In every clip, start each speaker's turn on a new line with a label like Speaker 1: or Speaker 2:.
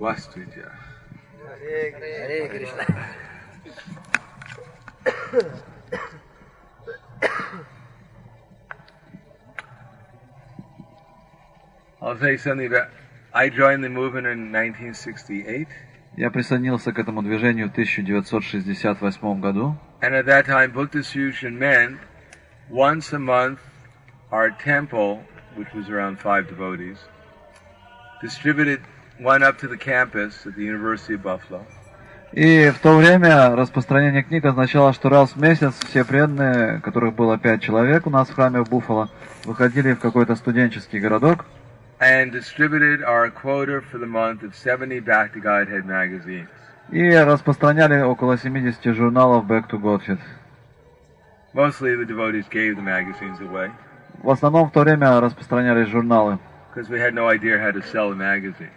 Speaker 1: Здравствуйте.
Speaker 2: Харе Кришна.
Speaker 1: I'll say something that I joined the movement in 1968.
Speaker 3: Я присоединился к этому движению в 1968 году.
Speaker 1: And at that time, book distribution meant once a month our temple, which was around 5 devotees, distributed one up to the campus at the University of Buffalo.
Speaker 3: И в то время распространение книг означало, что раз в месяц все преданные, которых было 5 человек у нас в храме в Буффало, выходили в какой-то студенческий городок
Speaker 1: And distributed our quota for the month of 70 Back to Godhead magazines.
Speaker 3: и распространяли около 70 журналов Back to Godhead.
Speaker 1: Mostly the devotees gave the magazines away.
Speaker 3: В основном в то время распространялись журналы,
Speaker 1: Because we had no idea how to sell a magazine.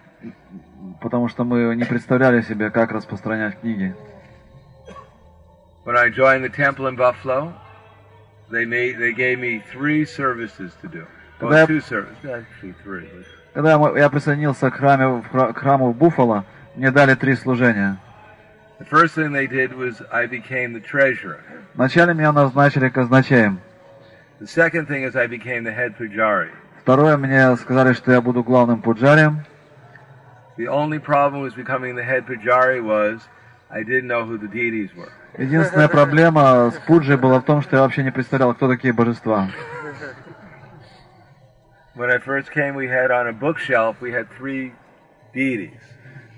Speaker 3: потому что мы не представляли себе, как распространять книги.
Speaker 1: When I joined the temple in Buffalo, they gave me 3 services to do. Well, 2 services, actually 3.
Speaker 3: Когда я присоединился к храму в Буффало, мне дали 3 служения.
Speaker 1: The first thing they did was I became the treasurer.
Speaker 3: Вначале меня назначили казначеем.
Speaker 1: The second thing is I became the head pujari.
Speaker 3: Второе, мне сказали, что я буду главным пуджарием.
Speaker 1: The only problem with becoming the head pujari was I didn't know who the deities were.
Speaker 3: Единственная проблема с пуджей была в том, что я вообще не представлял, кто такие божества.
Speaker 1: When I first came, we had on a bookshelf, we had 3 deities.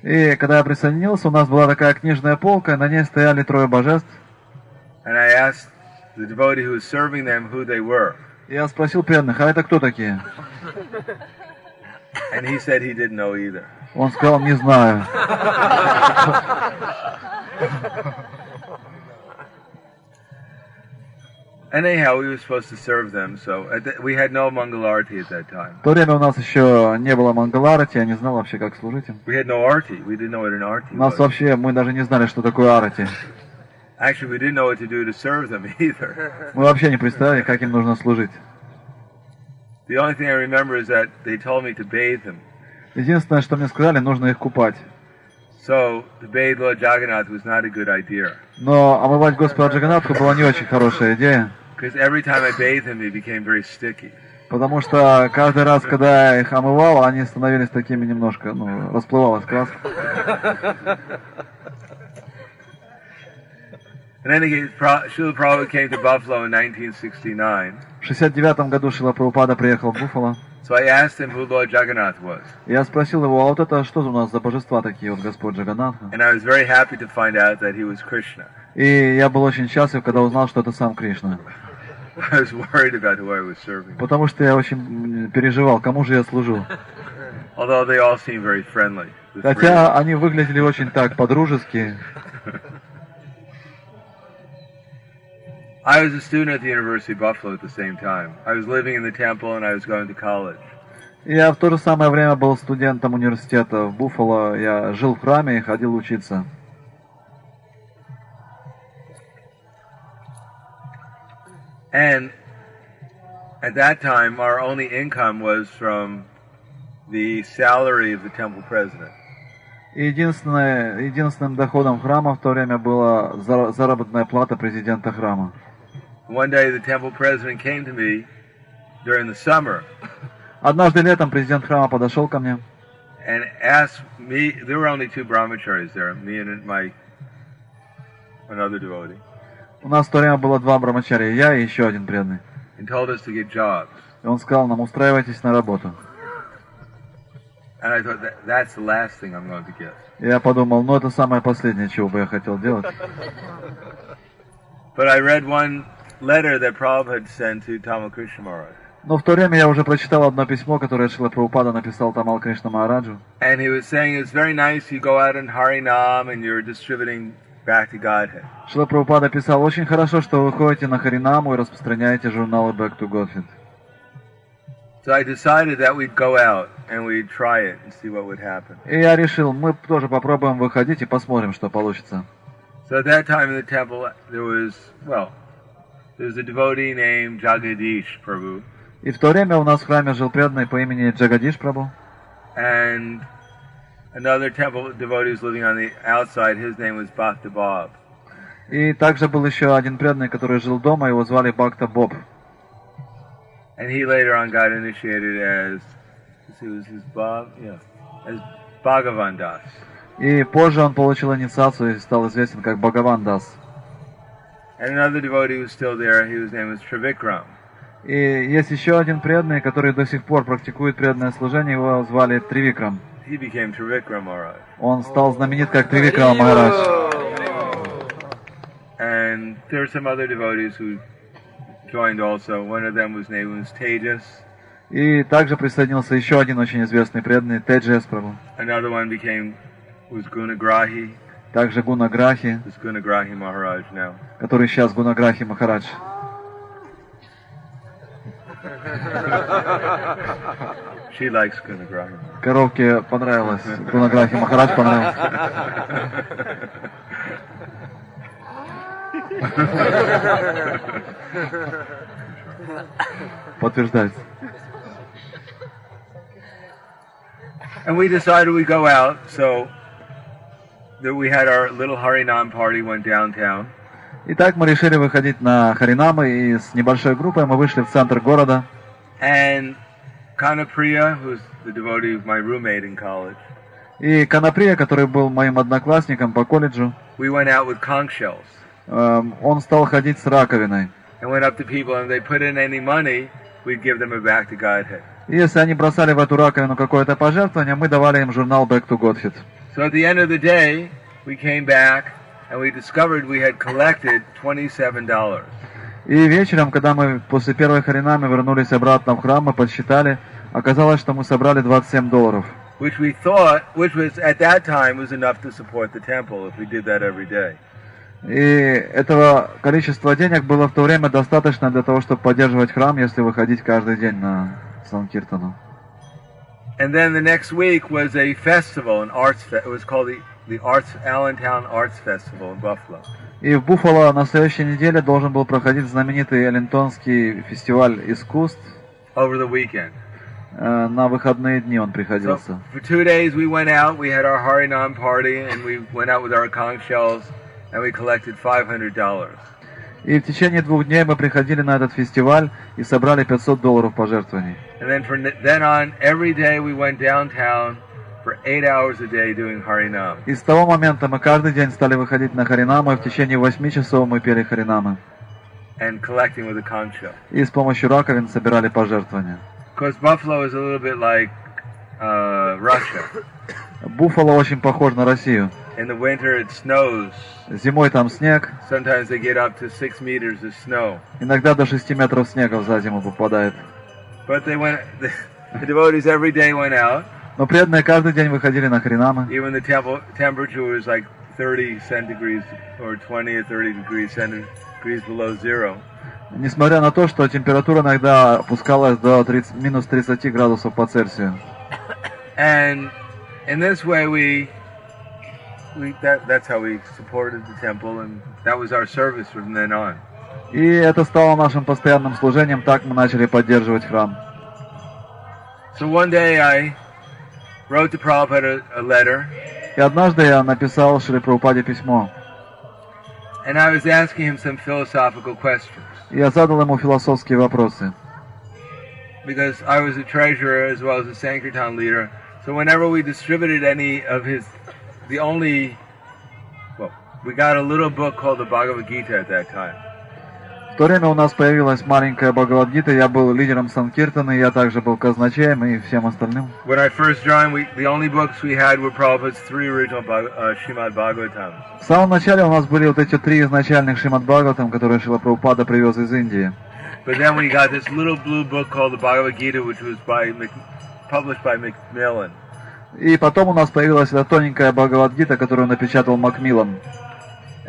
Speaker 3: И когда я присоединился, у нас была такая книжная полка, и на ней стояли 3 божеств.
Speaker 1: And I asked the devotee who was serving them who they were.
Speaker 3: Я спросил преданных, а это кто такие?
Speaker 1: And he said he didn't know either.
Speaker 3: Он сказал, не знаю.
Speaker 1: Anyhow, we were supposed to serve them, so we had no Mangalarti at that time.
Speaker 3: В то время у нас еще не было Мангаларати, я не знал вообще, как служить им.
Speaker 1: We had no arti. We didn't know what an arti
Speaker 3: У нас
Speaker 1: was.
Speaker 3: вообще, мы даже не знали, что такое арати.
Speaker 1: Actually, we didn't know what to do to serve them either.
Speaker 3: Мы вообще не представляли, как им нужно служить.
Speaker 1: The only thing I remember is that they told me to bathe them.
Speaker 3: Единственное, что мне сказали, нужно их купать.
Speaker 1: So, to bathe Lord Jagannath was not a good idea.
Speaker 3: Но омывать Господа Джаганнатху была не очень хорошая идея.
Speaker 1: Because every time I bathed him, he became very sticky.
Speaker 3: Потому что каждый раз, когда я их омывал, они становились такими немножко, расплывалась краска.
Speaker 1: And then Srila Prabhupada came to Buffalo in 1969.
Speaker 3: В 1969 году Шрила Прабхупада приехал в Буффало.
Speaker 1: So I asked him who Lord Jagannath was.
Speaker 3: Я спросил его, а вот это что у нас за божества такие, вот Господь Джаганнатха?
Speaker 1: And I was very happy to find out that he was Krishna.
Speaker 3: И я был очень счастлив, когда узнал, что это сам Кришна.
Speaker 1: I was worried about who I was serving.
Speaker 3: Потому что я очень переживал, кому же я служу.
Speaker 1: Although they all seemed very friendly.
Speaker 3: Хотя они выглядели очень так по-дружески.
Speaker 1: I was a student at the University of Buffalo at the same time. I was living in the temple and I was going to college.
Speaker 3: Я в то же самое время был студентом университета в Буффало. Я жил в храме и ходил учиться.
Speaker 1: And at that time, our only income was from the salary of the temple president.
Speaker 3: Единственным доходом храма в то время была заработная плата президента храма.
Speaker 1: One day the temple president came to me during the summer.
Speaker 3: Однажды летом президент храма подошел ко мне.
Speaker 1: And asked me, there were only 2 brahmacharis there, me and another devotee.
Speaker 3: У нас в то время было 2 брамачарьи, я и еще один преданный.
Speaker 1: And told us to get jobs.
Speaker 3: И он сказал нам, устраивайтесь на работу.
Speaker 1: And I thought that's the last thing I'm going to get.
Speaker 3: И я подумал, это самое последнее, чего бы я хотел делать.
Speaker 1: But I read one letter that Prabhupada had sent to Tamal Krishna Maharaj.
Speaker 3: Но в то время я уже прочитал одно письмо, которое Шрила Прабхупада написал Тамал Кришна Махараджу.
Speaker 1: And he was saying it's very nice you go out in Harinam and you're distributing back to Godhead.
Speaker 3: Шрила Прабхупада писал, очень хорошо, что вы ходите на Харинаму и распространяете журналы Back to Godhead.
Speaker 1: So I decided that we'd go out and we'd try it and see what would happen.
Speaker 3: И я решил, мы тоже попробуем выходить и посмотрим, что получится.
Speaker 1: So at that time in the temple there was a devotee named Jagadish Prabhu.
Speaker 3: И в то время у нас в храме жил преданный по имени Джагадиш Прабху.
Speaker 1: And another temple devotee was living on the outside. His name was Bhakta Bob.
Speaker 3: И также был еще один преданный, который жил дома, его звали Бхакта Боб.
Speaker 1: And he later on got initiated as, as Bhagavan Das.
Speaker 3: И позже он получил инициацию и стал известен как Бхагаван Дас.
Speaker 1: And another devotee was still there. His name was Trivikram.
Speaker 3: И есть еще один преданный, который до сих пор практикует преданное служение, его звали Тривикрам.
Speaker 1: He became Trivikram Maharaj.
Speaker 3: Он стал знаменит как Тривикрам Махарадж.
Speaker 1: And there are some other devotees who joined also. One of them was named Tejas.
Speaker 3: И также присоединился еще один очень известный преданный, Теджес Прабху.
Speaker 1: Another one was Gunagrahi.
Speaker 3: Также Гунаграхи,
Speaker 1: This Gunagrahi Maharaj now.
Speaker 3: который сейчас Гунаграхи Махарадж.
Speaker 1: She likes Gunagrahi.
Speaker 3: Коровке понравилось, Гунаграхи Махарадж понравилось. Подтверждается.
Speaker 1: And we decided we'd go out, so that we had our little Harinam party, went downtown.
Speaker 3: Итак, мы решили выходить на Харинамы, и с небольшой группой мы вышли в центр города.
Speaker 1: And Kanapriya, who's the devotee of my roommate in college,
Speaker 3: И Канаприя, который был моим одноклассником по колледжу,
Speaker 1: we went out with conch shells.
Speaker 3: Он стал ходить с раковиной.
Speaker 1: And went up to people, and they put in any money, we'd give them it back to Godhead.
Speaker 3: И если они бросали в эту раковину какое-то пожертвование, мы давали им журнал Back to Godhead.
Speaker 1: So at the end of the day, we came back, and we discovered we had collected $27.
Speaker 3: И вечером, когда мы после первой Харинамы вернулись обратно в храм, мы подсчитали, оказалось, что мы собрали $27.
Speaker 1: Which we thought, which was at that time was enough to support the temple if we did that every day.
Speaker 3: И этого количества денег было в то время достаточно для того, чтобы поддерживать храм, если выходить каждый день на Санкиртану.
Speaker 1: And then the next week was a festival, an arts. It was called the Allentown Arts Festival in Buffalo.
Speaker 3: И в Буффало на следующей неделе должен был проходить знаменитый Эллинтонский фестиваль искусств.
Speaker 1: Over the weekend.
Speaker 3: На выходные дни он приходился.
Speaker 1: So for 2 days we went out. We had our Harinam party, and we went out with our conch shells, and we collected $500.
Speaker 3: И в течение 2 дней мы приходили на этот фестиваль и собрали $500 пожертвований.
Speaker 1: And then from then on, every day we went downtown for 8 hours a day doing Harinam.
Speaker 3: И с того момента мы каждый день стали выходить на Харинамы, и в течение 8 часов мы пели Харинамы.
Speaker 1: And collecting with a conch shell.
Speaker 3: И с помощью раковин собирали пожертвования.
Speaker 1: Because Buffalo is a little bit like Russia.
Speaker 3: Буффало очень похож на Россию.
Speaker 1: In the winter it snows.
Speaker 3: Зимой там снег.
Speaker 1: Sometimes they get up to 6 meters of snow.
Speaker 3: Иногда до 6 метров снега за зиму попадает.
Speaker 1: But the devotees every day went out.
Speaker 3: Но преданные каждый день выходили на Харинамы.
Speaker 1: Even the temperature was like 30 centigrades or 20 or 30 degrees centigrades below zero.
Speaker 3: Несмотря на то, что температура иногда опускалась до минус 30 градусов по Цельсию.
Speaker 1: And in this way that's how we supported the temple, and that was our service from then on.
Speaker 3: И это стало нашим постоянным служением, так мы начали поддерживать храм.
Speaker 1: So one day I wrote to Prabhupada a letter.
Speaker 3: И однажды я написал Шри Прабхупаде письмо.
Speaker 1: And I was asking him some philosophical questions.
Speaker 3: Я задал ему философские вопросы.
Speaker 1: Because I was a treasurer as well as a Sankirtan leader, so whenever we distributed any of we got a little book called the Bhagavad Gita at that time.
Speaker 3: В то время у нас появилась маленькая Бхагавад-гита, я был лидером Санкиртаны, я также был казначеем и всем остальным.
Speaker 1: When I first joined, the only books we had were Prabhupada's 3 original Srimad Bhagavatam.
Speaker 3: В самом начале у нас были вот эти 3 изначальных Шримад Бхагаватам, которые Шрила Прабхупада привез из Индии.
Speaker 1: But then we got this little blue book called the Bhagavad Gita, which was published by Macmillan.
Speaker 3: И потом у нас появилась эта тоненькая Бхагавад-гита, которую напечатал Макмиллан.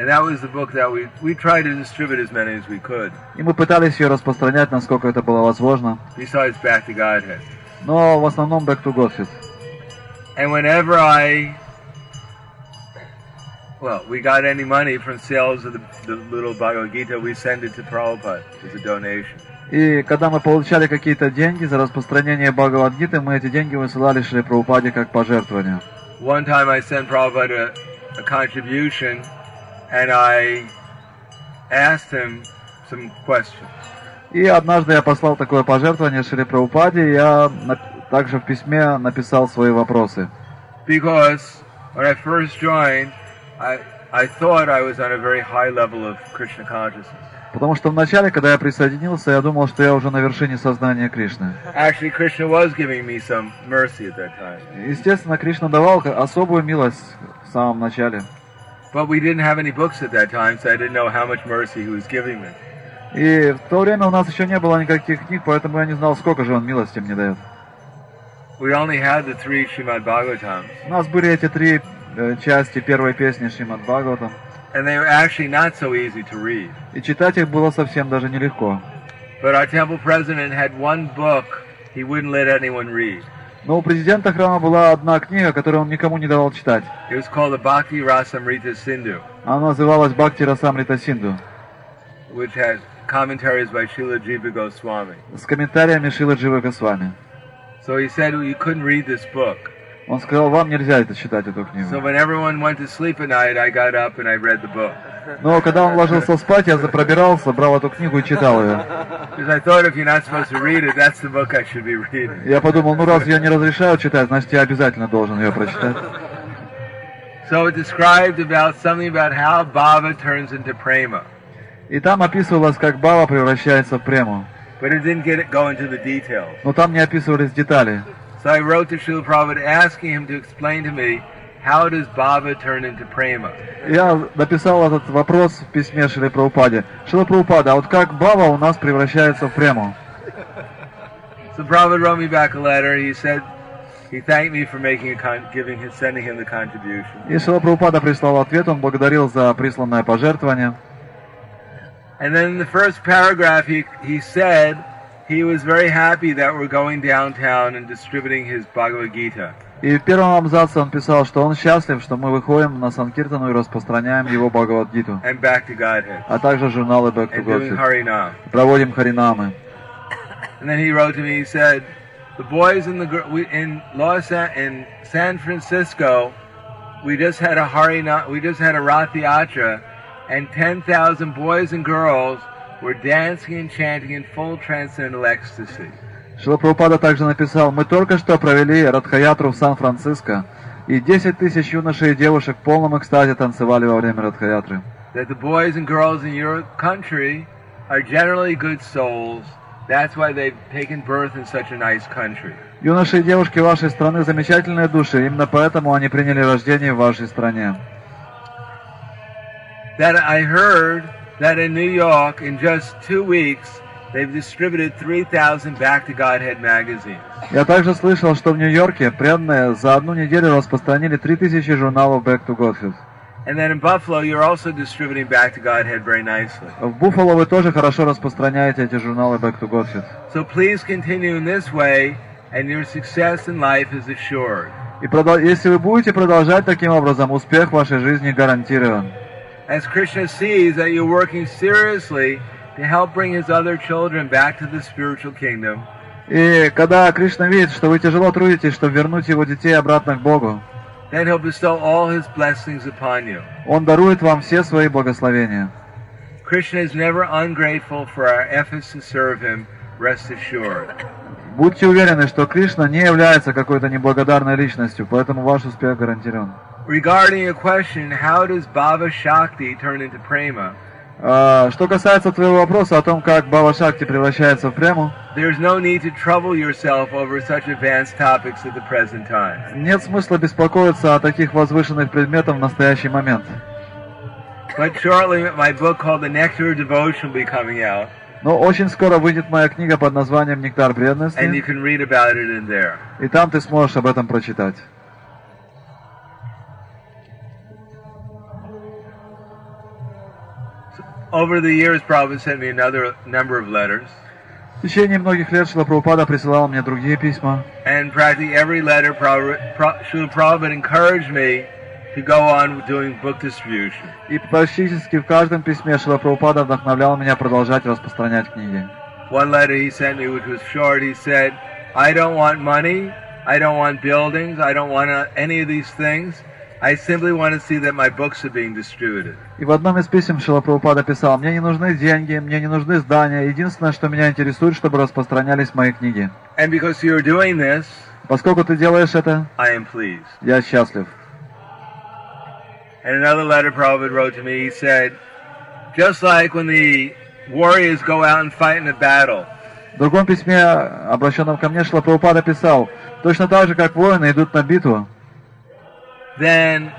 Speaker 1: And that was the book that we tried to distribute as many as we could.
Speaker 3: И мы пытались ее распространять, насколько это было возможно.
Speaker 1: Besides Back to Godhead.
Speaker 3: Но в основном Back to Godhead.
Speaker 1: And whenever we got any money from sales of the little Bhagavad Gita, we send it to Prabhupada as a donation.
Speaker 3: И когда мы получали какие-то деньги за распространение Бхагавад-гиты, мы эти деньги высылали Шри Прабхупаде как пожертвование.
Speaker 1: one time I sent Prabhupada a contribution, and I asked him some questions.
Speaker 3: И однажды я послал такое пожертвование Шриле Прабхупаде, и я также в письме написал свои вопросы.
Speaker 1: Because when I first joined, I thought I was on a very high level of Krishna consciousness.
Speaker 3: Потому что вначале, когда я присоединился, я думал, что я уже на вершине сознания Кришны.
Speaker 1: Actually, Krishna was giving me some mercy at that time.
Speaker 3: Естественно, Кришна давал особую милость в самом начале.
Speaker 1: But we didn't have any books at that time, so I didn't know how much mercy he was giving me.
Speaker 3: И в то время у нас еще не было никаких книг, поэтому я не знал, сколько же он милости мне дает.
Speaker 1: We only had the 3 Srimad Bhagavatams.
Speaker 3: У нас были эти 3 части первой песни Шримад Бхагаватам.
Speaker 1: And they were actually not so easy to read.
Speaker 3: И читать их было совсем даже нелегко.
Speaker 1: But our temple president had one book he wouldn't let anyone read.
Speaker 3: Но у президента храма была одна книга, которую он никому не давал читать.
Speaker 1: It was called the Bhakti Rasamrita Sindhu.
Speaker 3: Она называлась Бхакти Расамрита Синду.
Speaker 1: Which had commentaries by Srila Jiva Goswami.
Speaker 3: С комментариями Шрилы Дживы Госвами.
Speaker 1: So he said you couldn't read this book.
Speaker 3: Он сказал, вам нельзя это читать, эту книгу.
Speaker 1: So when everyone went to sleep at night, I got up and I read the book.
Speaker 3: Но когда он ложился спать, я пробирался, брал эту книгу и читал ее.
Speaker 1: Because I thought if you're not supposed to read it, that's the book I should be reading.
Speaker 3: Я подумал, ну раз я не разрешаю читать, значит я обязательно должен ее прочитать.
Speaker 1: So it described something about how bhava turns into prema.
Speaker 3: И там описывалось, как бхава превращается в прему.
Speaker 1: But it didn't go into the details.
Speaker 3: Но там не описывались детали.
Speaker 1: So I wrote to Srila Prabhupada asking him to explain to me how does bhava turn into prema.
Speaker 3: Я написал этот вопрос в письме Шриле Прабхупаде. Шрила Прабхупада, а вот как бхава у нас превращается в прему?
Speaker 1: So Prabhupada wrote me back a letter. He said he thanked me for sending him the contribution.
Speaker 3: И Шрила Прабхупада прислал ответ, он благодарил за присланное пожертвование.
Speaker 1: And then in the first paragraph he said he was very happy that we're going downtown and distributing his Bhagavad Gita.
Speaker 3: И в первом абзаце он писал, что он счастлив, что мы выходим на Санкиртану и распространяем его Бхагавад-гиту.
Speaker 1: And Back to Godhead.
Speaker 3: А также журналы Back to
Speaker 1: And doing
Speaker 3: Godhead.
Speaker 1: Harinam.
Speaker 3: Проводим харинамы.
Speaker 1: And then he wrote to me, he said, the boys in San Francisco, we just had a Rath Yatra, and 10,000 boys and girls were dancing and chanting in full transcendental ecstasy.
Speaker 3: Шрила Прабхупада также написал, мы только что провели Радхаятру в Сан-Франциско, и 10 тысяч юношей и девушек в полном экстазе танцевали во время Радхаятры.
Speaker 1: That the boys and girls in your country are generally good souls. That's why they've taken birth in such a nice country.
Speaker 3: Юноши и девушки вашей страны замечательные души, именно поэтому они приняли рождение в вашей стране.
Speaker 1: That I heard that in New York, in just 2 weeks, they've distributed 3,000 Back to Godhead magazines.
Speaker 3: Я также слышал, что в Нью-Йорке преданные за одну неделю распространили 3000 журналов Back to Godhead.
Speaker 1: And then in Buffalo, you're also distributing Back to Godhead very nicely.
Speaker 3: В Буффало вы тоже хорошо распространяете эти журналы Back to Godhead.
Speaker 1: So please continue in this way, and your success in life is assured.
Speaker 3: И если вы будете продолжать таким образом, успех в вашей жизни гарантирован.
Speaker 1: As Krishna sees that you're working seriously to help bring his other children back to the spiritual kingdom.
Speaker 3: И когда Кришна видит, что вы тяжело трудитесь, чтобы вернуть его детей обратно к Богу,
Speaker 1: then he'll bestow all his blessings upon you.
Speaker 3: Он дарует вам все свои благословения.
Speaker 1: Krishna is never ungrateful for our efforts to serve him, rest assured.
Speaker 3: Будьте уверены, что Кришна не является какой-то неблагодарной личностью, поэтому ваш успех гарантирован.
Speaker 1: Regarding your question, how does Bhava Shakti turn into prema?
Speaker 3: Что касается твоего вопроса о том, как Бхава Шакти превращается в прему,
Speaker 1: there's no need to trouble yourself over such advanced topics at the present time.
Speaker 3: Нет смысла беспокоиться о таких возвышенных предметах в настоящий момент.
Speaker 1: But shortly, my book called The Nectar of Devotion will be coming out.
Speaker 3: Но очень скоро выйдет моя книга под названием «Нектар преданности»,
Speaker 1: and you can read about it in there.
Speaker 3: И там ты сможешь об этом прочитать.
Speaker 1: Over the years, Prabhupada sent me another number of letters.
Speaker 3: В течение многих лет Шрила Прабхупада присылал мне другие письма.
Speaker 1: And practically every letter, Srila Prabhupada encouraged me to go on doing book distribution.
Speaker 3: И практически в каждом письме Шрила Прабхупада вдохновлял меня продолжать распространять книги.
Speaker 1: One letter he sent me, which was short, he said, I don't want money, I don't want buildings. I don't want any of these things. I simply want to see that my books are being distributed.
Speaker 3: И в одном из писем Шрила Прабхупада писал: мне не нужны деньги, мне не нужны здания. Единственное, что меня интересует, чтобы распространялись мои книги.
Speaker 1: And because you're doing this,
Speaker 3: поскольку ты делаешь это,
Speaker 1: I am pleased.
Speaker 3: Я счастлив.
Speaker 1: And another letter Prabhupada wrote to me, he said, just like when the warriors go out and fight in a battle.
Speaker 3: В другом письме, обращенном ко мне, Шрила Прабхупада писал: точно так же, как воины идут на битву,
Speaker 1: then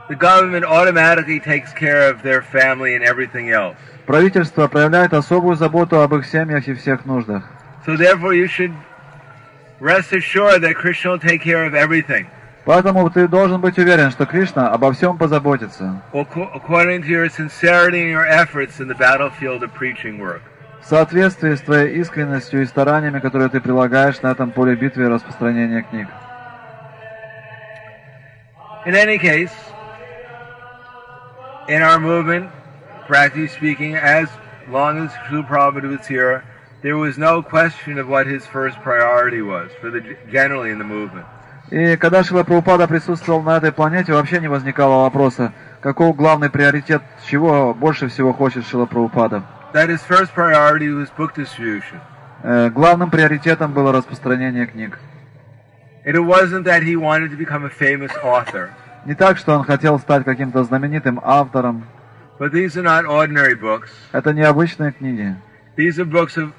Speaker 1: the government automatically takes care of their family and everything else.
Speaker 3: правительство проявляет особую заботу об их семьях и всех нуждах.
Speaker 1: So therefore you should rest assured that Krishna will take care of everything.
Speaker 3: Поэтому ты должен быть уверен, что Кришна обо всем позаботится.
Speaker 1: According to your sincerity and your efforts in the battlefield of preaching work.
Speaker 3: В соответствии с твоей искренностью и стараниями, которые ты прилагаешь на этом поле битвы и распространения книг.
Speaker 1: In any case, in our movement, practically speaking, as long as Srila Prabhupada was here, there was no question of what his first priority was for generally in the movement.
Speaker 3: И когда Шрила Прабхупада присутствовал на этой планете, вообще не возникало вопроса, каков главный приоритет, чего больше всего хочет Шрила Прабхупада.
Speaker 1: That his first priority was book distribution.
Speaker 3: Главным приоритетом было распространение книг.
Speaker 1: It wasn't that he wanted to become a famous author.
Speaker 3: Не так, что он хотел стать каким-то знаменитым автором.
Speaker 1: But these are not ordinary books.
Speaker 3: Это не обычные книги.
Speaker 1: These are books that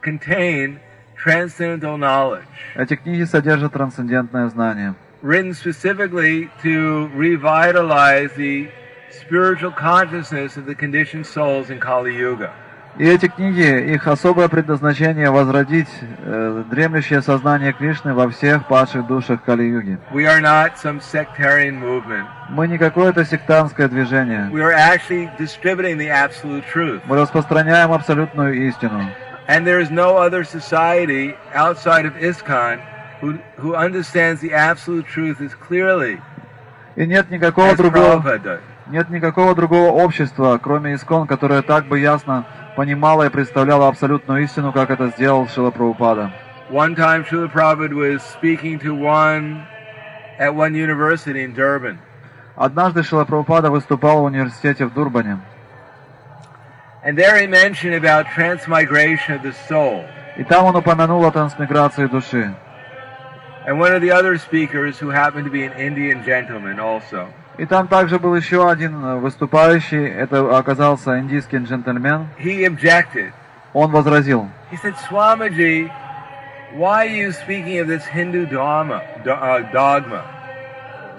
Speaker 1: contain transcendental knowledge.
Speaker 3: Эти книги содержат трансцендентное знание.
Speaker 1: Written specifically to revitalize the spiritual consciousness of the conditioned souls in Kali Yuga.
Speaker 3: И эти книги, их особое предназначение возродить дремлющее сознание Кришны во всех падших душах Кали-юги.
Speaker 1: We are not some sectarian movement.
Speaker 3: Мы не какое-то сектантское движение.
Speaker 1: We are actually distributing the absolute truth.
Speaker 3: Мы распространяем абсолютную истину.
Speaker 1: And there is no other society outside of ISKCON who understands the absolute truth as clearly.
Speaker 3: И нет никакого другого общества, кроме ИСККОН, которое так бы ясно понимало и представляло абсолютную истину, как это сделал Шрила Прабхупада.
Speaker 1: One time Srila Prabhupada was speaking to at one university in Durban.
Speaker 3: Однажды Шрила Прабхупада выступал в университете в Дурбане.
Speaker 1: And there he mentioned about transmigration of the soul.
Speaker 3: И там он упомянул о трансмиграции души.
Speaker 1: And one of the other speakers, who happened to be an Indian gentleman also.
Speaker 3: И там также был еще один выступающий, это оказался индийский джентльмен.
Speaker 1: He objected.
Speaker 3: Он возразил.
Speaker 1: He said, Swamiji, why are you speaking of this Hindu dogma?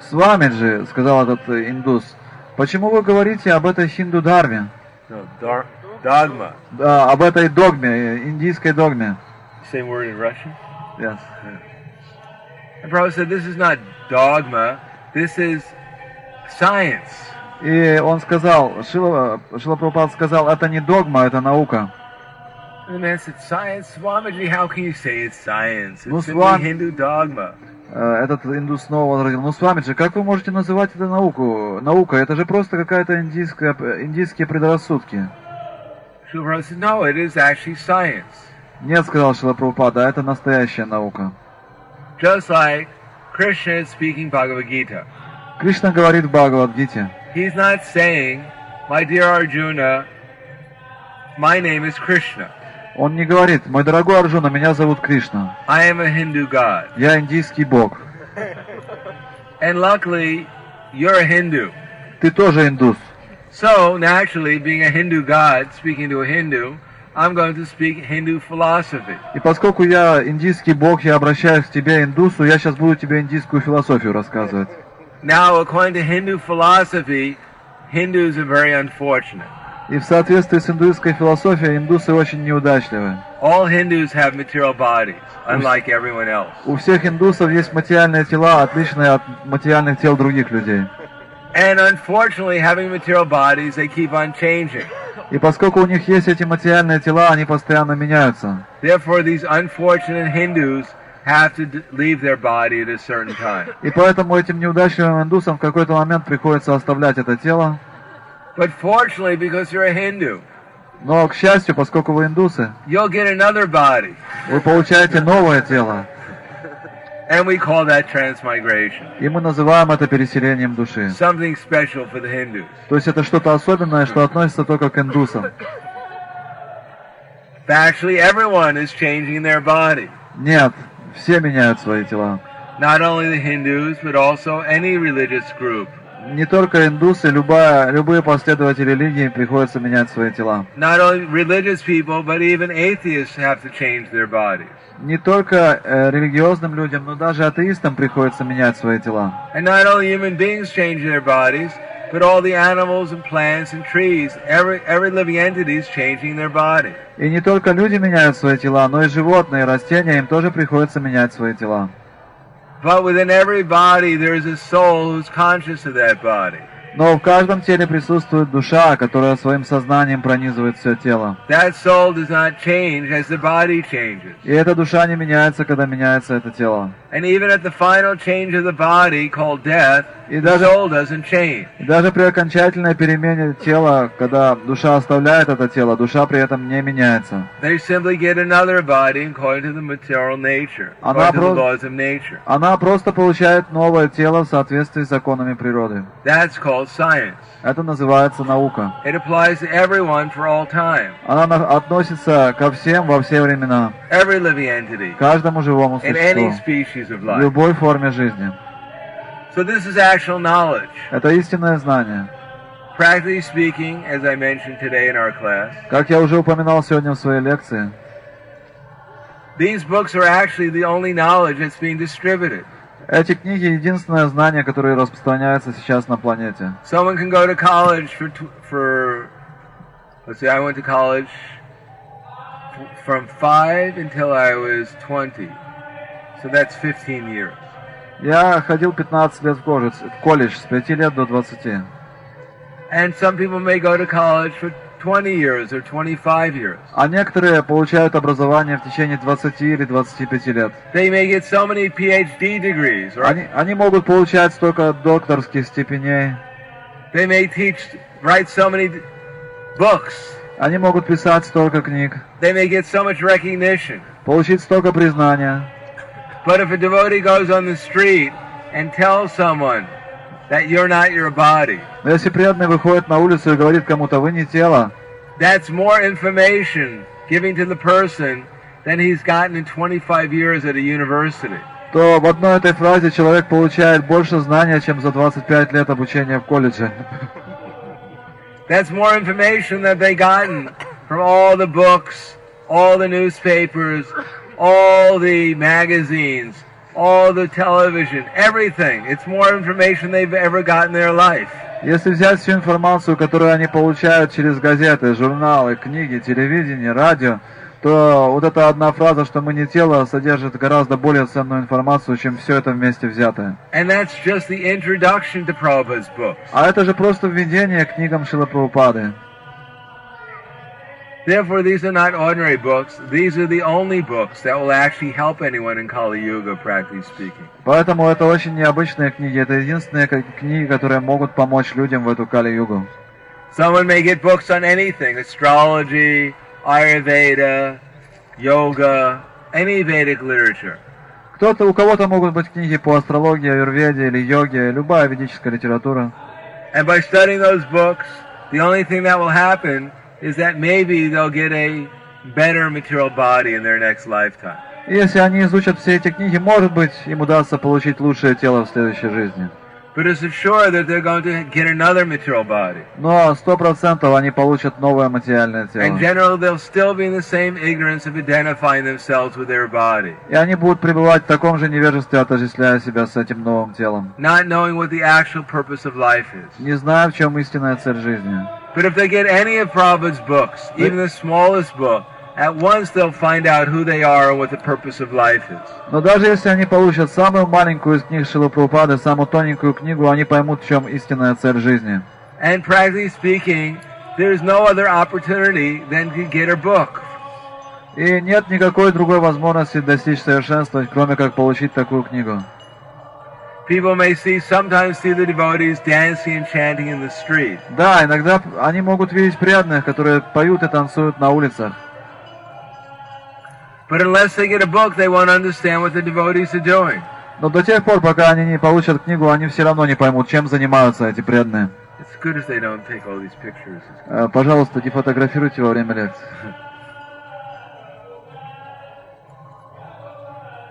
Speaker 3: Свамиджи, сказал этот индус, почему вы говорите об этой хинду-дарме?
Speaker 1: No, dogma.
Speaker 3: Да, об этой догме, индийской догме.
Speaker 1: Same word in Russian?
Speaker 3: Yes.
Speaker 1: And Prabhupada said, this is not dogma, this is science.
Speaker 3: И он сказал, Шрила Прабхупада сказал, это не догма, это наука.
Speaker 1: And the man said, science? Swamiji, how can you say it's science? It's simply
Speaker 3: Swam...
Speaker 1: Hindu dogma.
Speaker 3: Этот индус снова возразил, ну Свамиджи, как вы можете называть это науку? Наука, это же просто какая-то индийские предрассудки.
Speaker 1: Шрила Prabhupada said, no, it is actually science.
Speaker 3: Нет, сказал Шрила Прабхупада, это настоящая наука.
Speaker 1: Just like Krishna is speaking Bhagavad Gita.
Speaker 3: Кришна говорит в Бхагавад-гите.
Speaker 1: He's not saying, my dear Arjuna, my name is Krishna.
Speaker 3: Он не говорит, мой дорогой Арджуна, меня зовут Кришна.
Speaker 1: I am a Hindu god.
Speaker 3: Я индийский бог.
Speaker 1: And luckily, you're a Hindu.
Speaker 3: Ты тоже индус.
Speaker 1: So, naturally, being a Hindu god, speaking to a Hindu, I'm going to speak Hindu philosophy.
Speaker 3: И поскольку я индийский бог, я обращаюсь к тебе, индусу, я сейчас буду тебе индийскую философию рассказывать.
Speaker 1: Now, according to Hindu philosophy, Hindus are very unfortunate.
Speaker 3: И в соответствии с индуистской философией, индусы очень неудачливы.
Speaker 1: All Hindus have material bodies, unlike everyone else.
Speaker 3: У всех индусов есть материальные тела, отличные от материальных тел других людей.
Speaker 1: And unfortunately, having material bodies, they keep on changing.
Speaker 3: И поскольку у них есть эти материальные тела, они постоянно меняются.
Speaker 1: Therefore, these unfortunate Hindus have to leave their body at a certain time.
Speaker 3: И поэтому этим неудачливым индусам в какой-то момент приходится оставлять это тело.
Speaker 1: But fortunately, because you're a Hindu,
Speaker 3: но, к счастью, поскольку вы индусы,
Speaker 1: you'll get another body.
Speaker 3: Вы получаете новое тело.
Speaker 1: And we call that transmigration.
Speaker 3: И мы называем это переселением души.
Speaker 1: Something special for the Hindus.
Speaker 3: То есть это что-то особенное, что относится только к индусам.
Speaker 1: Actually, everyone is changing their body.
Speaker 3: Нет, все меняют свои тела.
Speaker 1: Not only the Hindus, but also any religious group.
Speaker 3: Не только индусы, любые последователи религии приходится менять свои тела.
Speaker 1: Not only religious people, but even atheists have to change their bodies.
Speaker 3: Не только религиозным людям, но даже атеистам приходится менять свои тела.
Speaker 1: And not only human beings change their bodies, but all the animals and plants and trees, every living entity is changing their body.
Speaker 3: И не только люди меняют свои тела, но и животные, и растения, им тоже приходится менять свои тела.
Speaker 1: But within every body there is a soul who's conscious of that body.
Speaker 3: Но в каждом теле присутствует душа, которая своим сознанием пронизывает все тело.
Speaker 1: That soul does not change as the body changes.
Speaker 3: И эта душа не меняется, когда меняется это тело.
Speaker 1: And even at the final change of the body, called death, the soul doesn't change.
Speaker 3: И даже при окончательной перемене тела, когда душа оставляет это тело, душа при этом не меняется.
Speaker 1: They simply get another body according to the material nature, according to the laws of nature.
Speaker 3: Она просто получает новое тело в соответствии с законами природы.
Speaker 1: That's called science.
Speaker 3: Это называется наука.
Speaker 1: It applies to everyone for all time.
Speaker 3: Она относится ко всем во все времена.
Speaker 1: Every living entity.
Speaker 3: Каждому живому
Speaker 1: In any
Speaker 3: существу.
Speaker 1: species of
Speaker 3: В
Speaker 1: life.
Speaker 3: любой форме жизни.
Speaker 1: So this is actual knowledge.
Speaker 3: Это истинное знание.
Speaker 1: Practically speaking, as I mentioned today in our class,
Speaker 3: Как я уже упоминал сегодня в своей лекции,
Speaker 1: these books are actually the only knowledge that's being distributed.
Speaker 3: эти книги единственное знание, которое распространяется сейчас на планете.
Speaker 1: Someone can go to college for let's say I went to college from 5 until I was 20. So that's 15 years.
Speaker 3: Я ходил 15 лет в колледж с 5 лет до 20.
Speaker 1: And some people may go to college for 20 years or 25 years.
Speaker 3: А некоторые получают образование в течение 20 или 25 лет.
Speaker 1: They may get so many PhD degrees, right?
Speaker 3: Они могут получать столько докторских степеней.
Speaker 1: They may write so many books.
Speaker 3: Они могут писать столько книг.
Speaker 1: They may get so much recognition.
Speaker 3: Получить столько признания.
Speaker 1: But if a devotee goes on the street and tells someone that you're not your body,
Speaker 3: Но если преданный выходит на улицу и говорит кому-то, вы не тело,
Speaker 1: that's more information giving to the person than he's gotten in 25 years at a university.
Speaker 3: то в одной этой фразе человек получает больше знания, чем за 25 лет обучения в колледже.
Speaker 1: That's more information that they gotten from all the books, all the newspapers, all the magazines, all the television, everything. It's more information they've ever got in their life.
Speaker 3: Если взять всю информацию, которую они получают через газеты, журналы, книги, телевидение, радио, то вот эта одна фраза, что мы не тело, содержит гораздо более ценную информацию, чем все это вместе взятое.
Speaker 1: And that's just the introduction to Prabhupada's books.
Speaker 3: А это же просто введение к книгам Шрилы Прабхупады.
Speaker 1: Therefore, these are not ordinary books. These are the only books that will actually help anyone in Kali Yuga, practically speaking.
Speaker 3: Поэтому это очень необычные книги. Это единственные книги, которые могут помочь людям в эту Кали-югу.
Speaker 1: Someone may get books on anything: astrology, Ayurveda, yoga, any Vedic literature.
Speaker 3: У кого-то могут быть книги по астрологии, аюрведе или йоге, любая ведическая литература.
Speaker 1: And by studying those books, the only thing that will happen is that maybe they'll get a better material body in their next lifetime.
Speaker 3: И если они изучат все эти книги, может быть, им удастся получить лучшее тело в следующей жизни.
Speaker 1: But it's sure that they're going to get another material body.
Speaker 3: Но 100% они получат новое материальное тело.
Speaker 1: And generally they'll still be in the same ignorance of identifying themselves with their body.
Speaker 3: И они будут пребывать в таком же невежестве, отождествляя себя с этим новым телом.
Speaker 1: Not knowing what the actual purpose of life is.
Speaker 3: Не зная, в чем истинная цель жизни.
Speaker 1: But if they get any of Prabhupada's books, even the smallest book, at once they'll find out who they are and what the purpose of life is.
Speaker 3: Но даже если они получат самую маленькую из книг Шрилы Прабхупады, самую тоненькую книгу, они поймут, в чем истинная цель жизни.
Speaker 1: And practically speaking, there's no other opportunity than to get a book.
Speaker 3: И нет никакой другой возможности достичь совершенства, кроме как получить такую книгу.
Speaker 1: People may sometimes see the devotees dancing and chanting in the street.
Speaker 3: Да, иногда они могут видеть преданных, которые поют и танцуют на улицах.
Speaker 1: But unless they get a book, they won't understand what the devotees are doing.
Speaker 3: Но до тех пор, пока они не получат книгу, они все равно не поймут, чем занимаются эти преданные. Пожалуйста, не фотографируйте во время лекции.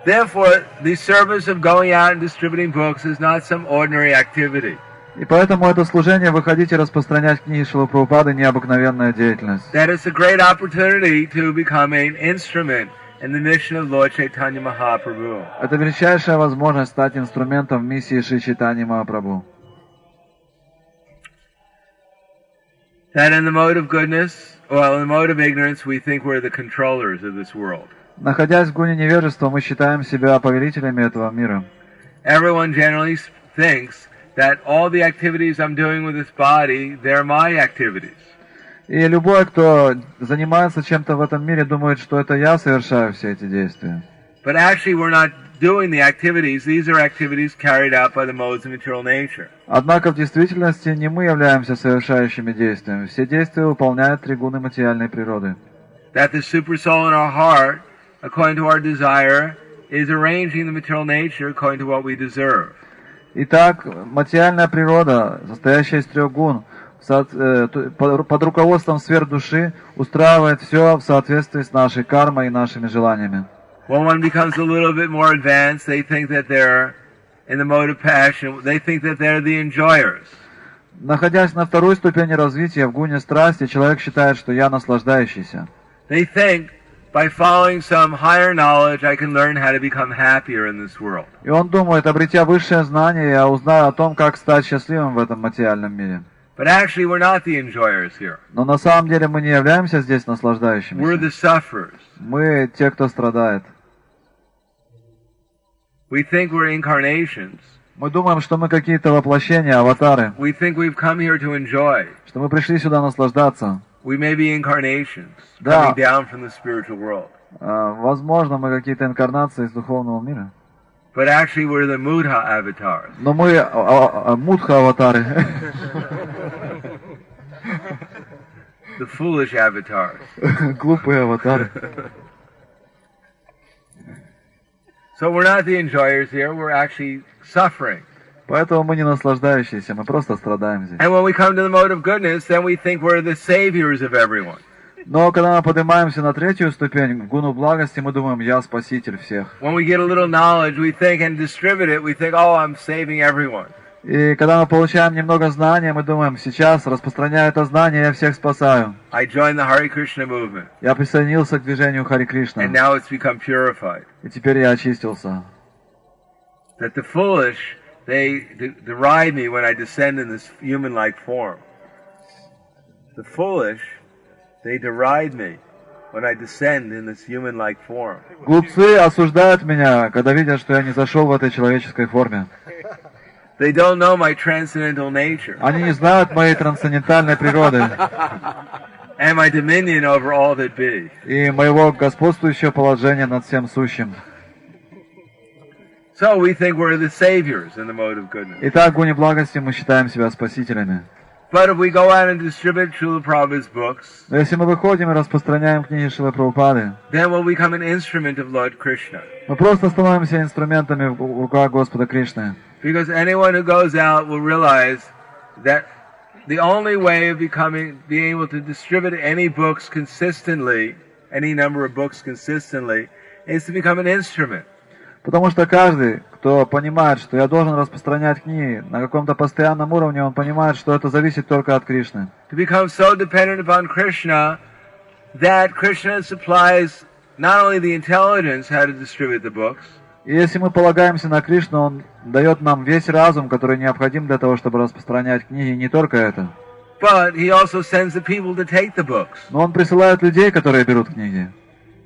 Speaker 1: Therefore, the service of going out and distributing books is not some ordinary activity.
Speaker 3: И поэтому это служение выходить и распространять книги Шрилы Прабхупады необыкновенная деятельность.
Speaker 1: That is a great opportunity to become an instrument in the mission of Lord Chaitanya Mahaprabhu.
Speaker 3: Это величайшая возможность стать инструментом в миссии Шри Чайтаньи Махапрабху.
Speaker 1: That in the mode of goodness, well, in the mode of ignorance, we think we're the controllers of this world.
Speaker 3: Находясь в гуне невежества, мы считаем себя повелителями этого мира.
Speaker 1: Everyone generally thinks that all the activities I'm doing with this body, they're my activities.
Speaker 3: И любой, кто занимается чем-то в этом мире, думает, что это я совершаю все эти действия.
Speaker 1: But actually we're not doing the activities. These are activities carried out by the modes of material nature.
Speaker 3: Однако в действительности не мы являемся совершающими действиями. Все действия выполняют три гуны материальной природы.
Speaker 1: That the super soul in our heart, according to our desire, is arranging the material nature according to what we deserve.
Speaker 3: Итак, материальная природа, состоящая из трех гун, под руководством сфер души устраивает все в соответствии с нашей кармой и нашими желаниями.
Speaker 1: When one becomes a little bit more advanced, they think that they're in the mode of passion. They think that they're the enjoyers.
Speaker 3: Находясь на второй ступени развития в гуне страсти, человек считает, что я наслаждающийся.
Speaker 1: They think by following some higher knowledge, I can learn how to become happier in this world.
Speaker 3: И он думает, обретя высшее знание, я узнаю о том, как стать счастливым в этом материальном мире.
Speaker 1: But actually, we're not the enjoyers here.
Speaker 3: Но на самом деле мы не являемся здесь наслаждающимися.
Speaker 1: We're the sufferers.
Speaker 3: Мы те, кто страдает.
Speaker 1: We think we're incarnations.
Speaker 3: Мы думаем, что мы какие-то воплощения, аватары.
Speaker 1: We think we've come here to enjoy.
Speaker 3: Что мы пришли сюда наслаждаться.
Speaker 1: We may be incarnations
Speaker 3: Да.
Speaker 1: coming down from the spiritual world.
Speaker 3: Возможно, мы какие-то инкарнации из духовного мира.
Speaker 1: But actually, we're the Mudha avatars.
Speaker 3: Но мы мудха-аватары.
Speaker 1: The foolish avatars.
Speaker 3: Глупые аватары.
Speaker 1: So we're not the enjoyers here, we're actually suffering.
Speaker 3: Поэтому мы не наслаждающиеся, мы просто страдаем здесь.
Speaker 1: And when we come to the mode of goodness, then we think we're the saviors of everyone.
Speaker 3: Но когда мы поднимаемся на третью ступень, в гуну благости, мы думаем, я спаситель всех.
Speaker 1: When we get a little knowledge, we think and distribute it, we think, oh, I'm saving everyone.
Speaker 3: И когда мы получаем немного знания, мы думаем, сейчас, распространяя это знание, я всех спасаю.
Speaker 1: I joined the Hare Krishna movement.
Speaker 3: Я присоединился к движению Харе Кришна.
Speaker 1: And now it's become purified.
Speaker 3: И теперь я очистился.
Speaker 1: That the foolish, they deride me when I descend in this human-like form. The foolish, they deride me when I descend in this human-like form.
Speaker 3: Глупцы осуждают меня, когда видят, что я не зашел в этой человеческой форме.
Speaker 1: They don't know my transcendental nature.
Speaker 3: Они не знают моей трансцендентальной природы
Speaker 1: And my dominion over all that be.
Speaker 3: и моего господствующего положения над всем сущим.
Speaker 1: So we think we're the saviors in the mode of goodness.
Speaker 3: Итак, в гуне благости мы считаем себя спасителями.
Speaker 1: But if we go out and distribute Srila Prabhupada's books,
Speaker 3: Но если мы выходим и распространяем книги Шрилы Прабхупады,
Speaker 1: then we'll become an instrument of Lord Krishna.
Speaker 3: мы просто становимся инструментами в руках Господа Кришны.
Speaker 1: Because anyone who goes out will realize that the only way of being able to distribute any books consistently, any number of books consistently, is to become an instrument.
Speaker 3: Потому что каждый, кто понимает, что я должен распространять книги на каком-то постоянном уровне, он понимает, что это зависит только от Кришны.
Speaker 1: To become so dependent upon Krishna that Krishna supplies not only the intelligence how to distribute the books,
Speaker 3: И если мы полагаемся на Кришну, Он дает нам весь разум, который необходим для того, чтобы распространять книги, и не только это.
Speaker 1: but He also sends the people to take the books.
Speaker 3: Но Он присылает людей, которые берут книги.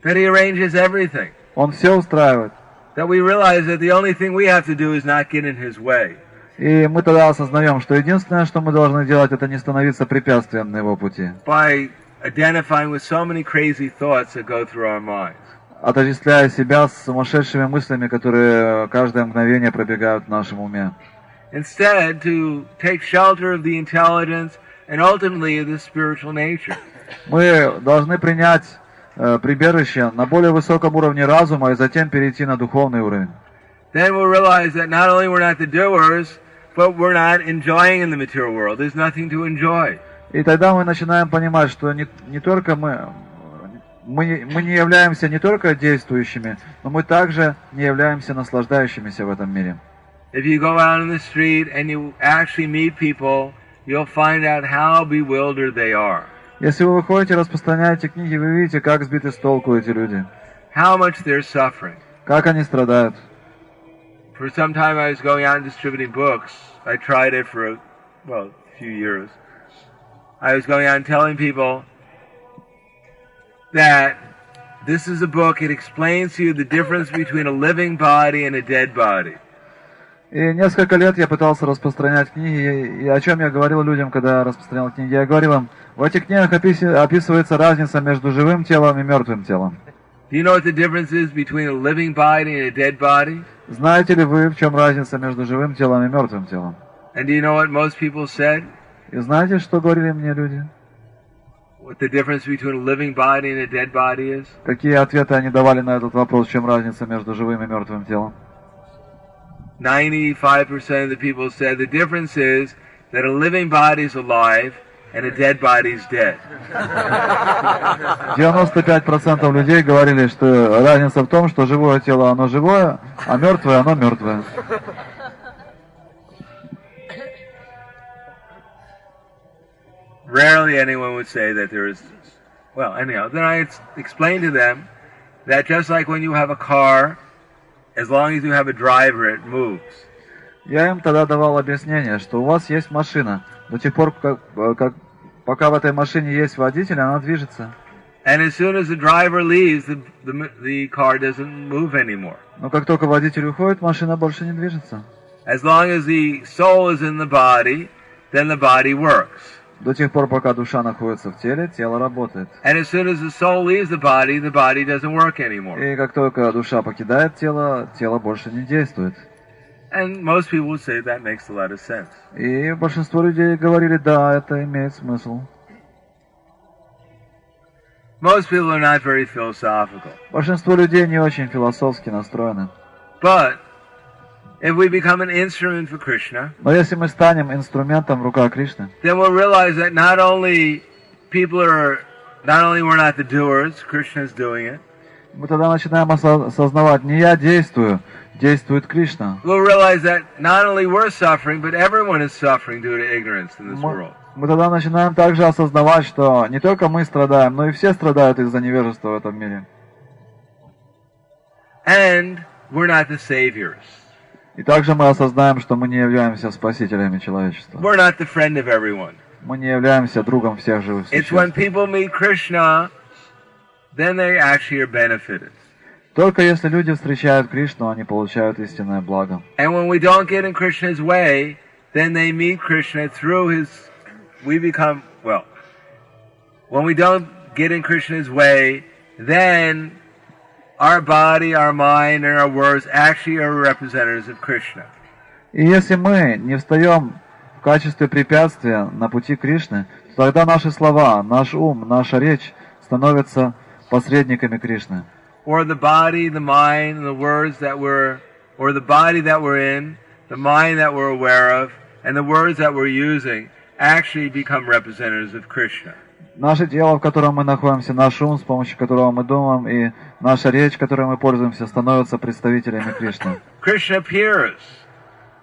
Speaker 1: That He arranges everything.
Speaker 3: Он все устраивает.
Speaker 1: That we realize that the only thing we have to do is not get in His way.
Speaker 3: И мы тогда осознаем, что единственное, что мы должны делать, это не становиться препятствием на Его пути.
Speaker 1: By identifying with so many crazy thoughts that go through our minds.
Speaker 3: Отождествляя себя с сумасшедшими мыслями, которые каждое мгновение пробегают в нашем уме.
Speaker 1: Instead, to take shelter of the intelligence and ultimately of the spiritual nature.
Speaker 3: Мы должны принять прибежище на более высоком уровне разума и затем перейти на духовный уровень.
Speaker 1: then we'll realize that not only we're not the doers, but we're not enjoying in the material world. There's nothing to enjoy.
Speaker 3: И тогда мы начинаем понимать, что не только мы не являемся не только действующими, но мы также не являемся наслаждающимися в этом мире.
Speaker 1: If you go out on the street and you actually meet people, you'll find out how bewildered they are.
Speaker 3: Если вы выходите, распространяете книги, вы видите, как сбиты с толку эти люди.
Speaker 1: How much they're suffering.
Speaker 3: Как они страдают.
Speaker 1: For some time I was going out and distributing books. I tried it for a few years. I was going out and telling people that this is a book, it explains to you the difference between a living body and a dead body.
Speaker 3: И несколько лет я пытался распространять книги, и о чем я говорил людям, когда я распространял книги? Я говорил им, в этих книгах описывается разница между живым телом и мертвым телом.
Speaker 1: Do you know what the difference is between a living body and a dead body?
Speaker 3: Знаете ли вы, в чем разница между живым телом и мертвым телом?
Speaker 1: And do you know what most people said?
Speaker 3: И знаете, что говорили мне люди?
Speaker 1: What the difference between a living body and a dead body is?
Speaker 3: Какие ответы они давали на этот вопрос, в чем разница между живым и мертвым телом?
Speaker 1: 95% of the people said the difference is that a living body is alive and a dead body is dead.
Speaker 3: 95% людей говорили, что разница в том, что живое тело оно живое, а мертвое оно мертвое.
Speaker 1: Rarely anyone would say that there is, anyhow, then I explained to them that just like when you have a car, as long as you have a driver, it moves.
Speaker 3: Я им тогда давал объяснение, что у вас есть машина, до тех пор, пока в этой машине есть водитель, она движется.
Speaker 1: And as soon as the driver leaves, the car doesn't move anymore.
Speaker 3: Но как только водитель уходит, машина больше не движется.
Speaker 1: As long as the soul is in the body, then the body works.
Speaker 3: До тех пор, пока душа находится в теле, тело работает.
Speaker 1: And as soon as the soul leaves the body doesn't work anymore.
Speaker 3: И как только душа покидает тело, тело больше не действует.
Speaker 1: And most people would say that makes a lot of sense.
Speaker 3: И большинство людей говорили, да, это имеет смысл.
Speaker 1: Most people are not very philosophical.
Speaker 3: Большинство людей не очень философски настроены.
Speaker 1: But if we become an instrument for Krishna,
Speaker 3: но если мы станем инструментом в руках Кришны,
Speaker 1: then we'll realize that not only we're not the doers, Krishna is doing it.
Speaker 3: Мы тогда начинаем осознавать, не я действую, действует Кришна.
Speaker 1: We'll realize that not only we're suffering, but everyone is suffering due to ignorance in this world.
Speaker 3: Мы тогда начинаем также осознавать, что не только мы страдаем, но и все страдают из-за невежества в этом мире.
Speaker 1: And we're not the saviors.
Speaker 3: И также мы осознаем, что мы не являемся спасителями человечества.
Speaker 1: We're not the friend of everyone.
Speaker 3: Мы не являемся другом всех живых
Speaker 1: существ. It's when people meet Krishna, then they actually are benefited.
Speaker 3: Только если люди встречают Кришну, они получают истинное благо.
Speaker 1: And when we don't get in Krishna's way, then they meet Krishna through his. When we don't get in Krishna's way, then our body, our mind, and our words actually are representatives of Krishna.
Speaker 3: И если мы не встаем в качестве препятствия на пути Кришны, то тогда наши слова, наш ум, наша речь становятся посредниками Кришны.
Speaker 1: Or the body, the mind, and the words that or the body that we're in, the mind that we're aware of, and the words that we're using actually become representatives of Krishna.
Speaker 3: Наше тело, в котором мы находимся, наш ум, с помощью которого мы думаем, и наша речь, которой мы пользуемся, становятся представителями Кришны.
Speaker 1: Krishna appears.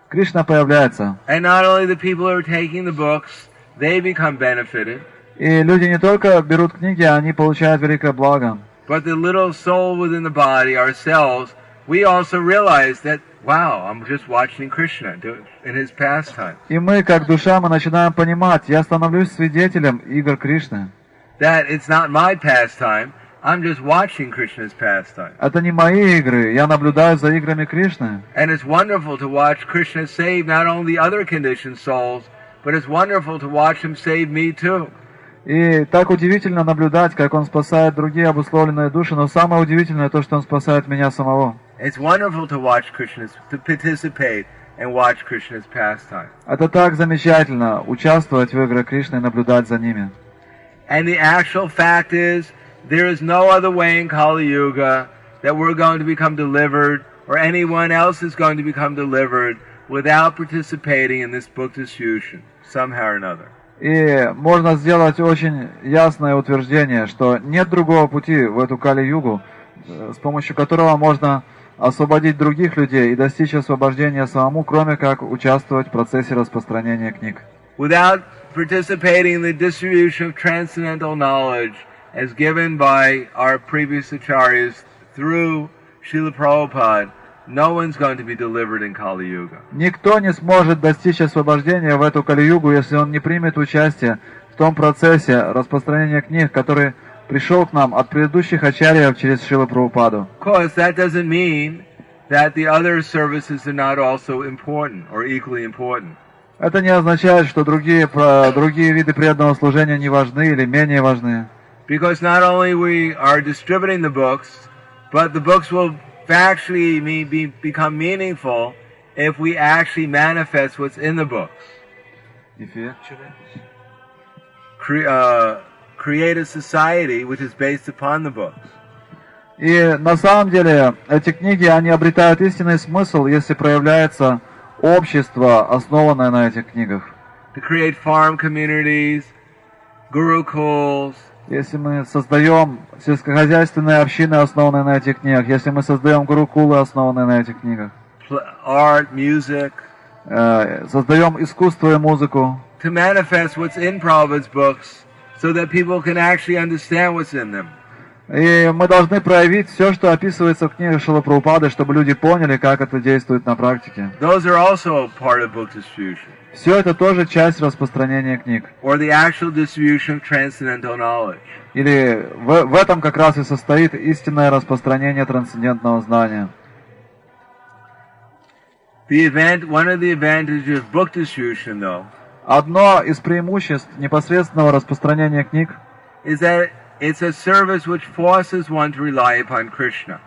Speaker 3: Кришна появляется.
Speaker 1: And not only the people who are taking the books, they become benefited.
Speaker 3: И люди не только берут книги, они получают великое благо.
Speaker 1: But the little soul within the body, ourselves, we also realize that, wow, I'm just watching Krishna in his pastime.
Speaker 3: И мы, как душа, мы начинаем понимать, я становлюсь свидетелем игр Кришны.
Speaker 1: That it's not my pastime, I'm just watching Krishna's pastime.
Speaker 3: Это не мои игры, я наблюдаю за играми Кришны.
Speaker 1: And it's wonderful to watch Krishna save not only other conditioned souls, but it's wonderful to watch him save me too.
Speaker 3: И так удивительно наблюдать, как он спасает другие обусловленные души, но самое удивительное то, что он спасает меня самого.
Speaker 1: It's wonderful to watch to participate and watch Krishna's pastime.
Speaker 3: Это так замечательно участвовать в играх Кришны и наблюдать за ними.
Speaker 1: And the actual fact is, there is no other way in Kali Yuga that we're going to become delivered or anyone else is going to become delivered without participating in this book distribution, somehow or another.
Speaker 3: И можно сделать очень ясное утверждение, что нет другого пути в эту Кали-югу, с помощью которого можно освободить других людей и достичь освобождения самому, кроме как участвовать в процессе распространения книг.
Speaker 1: Without participating in the distribution of transcendental knowledge as given by our previous acharyas through Srila Prabhupada, no one's going to be delivered in Kali Yuga.
Speaker 3: Никто не сможет достичь освобождения в эту Кали-югу, если он не примет участие в том процессе распространения книг, который пришел к нам от предыдущих ачарьев через Шрилу Прабхупаду.
Speaker 1: Of course, that doesn't mean that the other services are not also important or equally important.
Speaker 3: Это не означает, что другие виды преданного служения не важны или менее важны.
Speaker 1: Because not only we are distributing the books, but the books will actually become meaningful if we actually manifest what's in the books.
Speaker 3: If you actually
Speaker 1: create a society which is based upon the books.
Speaker 3: И на самом деле эти книги, они обретают истинный смысл, если проявляется общество, основанное на этих книгах.
Speaker 1: To create farm communities, gurukuls.
Speaker 3: Если мы создаем сельскохозяйственные общины, основанные на этих книгах, если мы создаем гурукулы, основанные на этих книгах,
Speaker 1: art, music,
Speaker 3: создаем искусство и музыку,
Speaker 1: to manifest what's in Prabhupada's books, so that people can actually understand what's in them.
Speaker 3: И мы должны проявить все, что описывается в книгах Шрилы Прабхупады, чтобы люди поняли, как это действует на практике.
Speaker 1: Those are also part of book distribution.
Speaker 3: Все это тоже часть распространения книг.
Speaker 1: Or the actual distribution of transcendental knowledge.
Speaker 3: Или в этом как раз и состоит истинное распространение трансцендентного знания.
Speaker 1: One of the advantages of book distribution, though,
Speaker 3: одно из преимуществ непосредственного распространения книг
Speaker 1: is that it's a service which forces one to rely upon Krishna.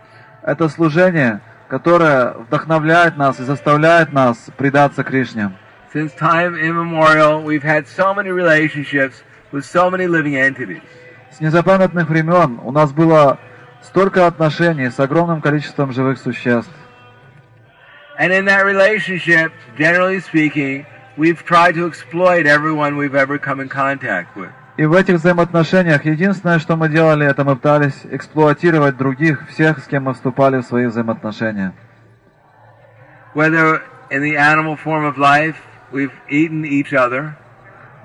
Speaker 3: Это служение, которое вдохновляет нас и заставляет нас предаться Кришне.
Speaker 1: Since time immemorial, we've had so many relationships with so many living entities.
Speaker 3: С незапамятных времен у нас было столько отношений с огромным количеством живых существ.
Speaker 1: And in that relationship, generally speaking, we've tried to exploit everyone we've ever come in contact with.
Speaker 3: И в этих взаимоотношениях единственное, что мы делали, это мы пытались эксплуатировать других, всех, с кем мы вступали в свои взаимоотношения.
Speaker 1: Whether in the animal form of life, we've eaten each other.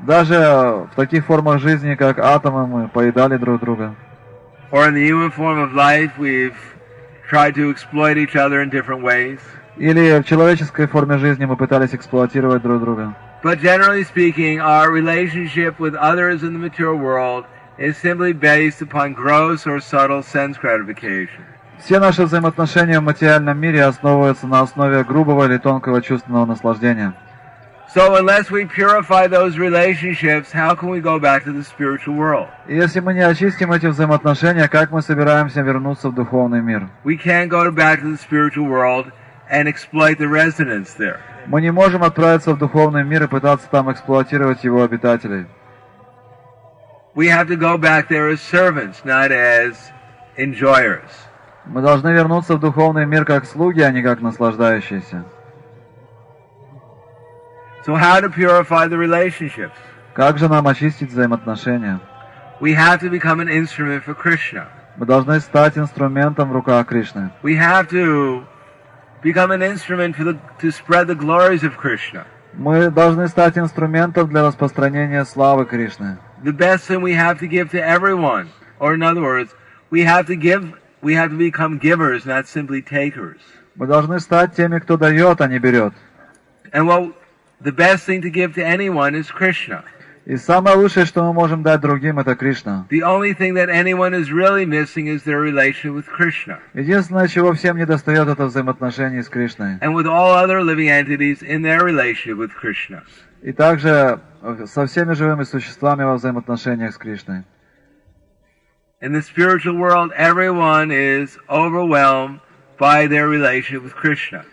Speaker 3: Даже в таких формах жизни, как атомы, мы поедали друг друга.
Speaker 1: Or in the human form of life, we've tried to exploit each other in different ways.
Speaker 3: Или в человеческой форме жизни мы пытались эксплуатировать друг друга.
Speaker 1: But generally speaking, our relationship with others in the material world is simply based upon gross or subtle sense gratification.
Speaker 3: Все наши взаимоотношения в материальном мире основываются на основе грубого или тонкого чувственного наслаждения.
Speaker 1: So unless we purify those relationships, how can we go back to the spiritual world?
Speaker 3: И если мы не очистим эти взаимоотношения, как мы собираемся вернуться в духовный мир?
Speaker 1: We can't go back to the spiritual world and exploit the residents there.
Speaker 3: Мы не можем отправиться в духовный мир и пытаться там эксплуатировать его обитателей.
Speaker 1: We have to go back there as servants, not as enjoyers.
Speaker 3: Мы должны вернуться в духовный мир как слуги, а не как наслаждающиеся.
Speaker 1: So how to purify the relationships?
Speaker 3: Как же нам очистить взаимоотношения?
Speaker 1: We have to become an instrument for Krishna.
Speaker 3: Мы должны стать инструментом в руках Кришны.
Speaker 1: We have to become an instrument to spread the glories of Krishna.
Speaker 3: Мы должны стать инструментом для распространения славы Кришны.
Speaker 1: The best thing we have to give to everyone, or in other words, we have to become givers, not simply takers.
Speaker 3: Мы должны стать теми, кто дает, а не берет.
Speaker 1: And the best thing to give to anyone is Krishna.
Speaker 3: И самое лучшее, что мы можем дать другим, это Кришна.
Speaker 1: The only thing that anyone is really missing is their relation with Krishna.
Speaker 3: Единственное, чего всем недостает, это взаимоотношения с Кришной.
Speaker 1: And with all other living entities in their relationship with Krishna.
Speaker 3: И также со всеми живыми существами во взаимоотношениях с Кришной.
Speaker 1: In the spiritual world, everyone is overwhelmed by their relationship with Krishna.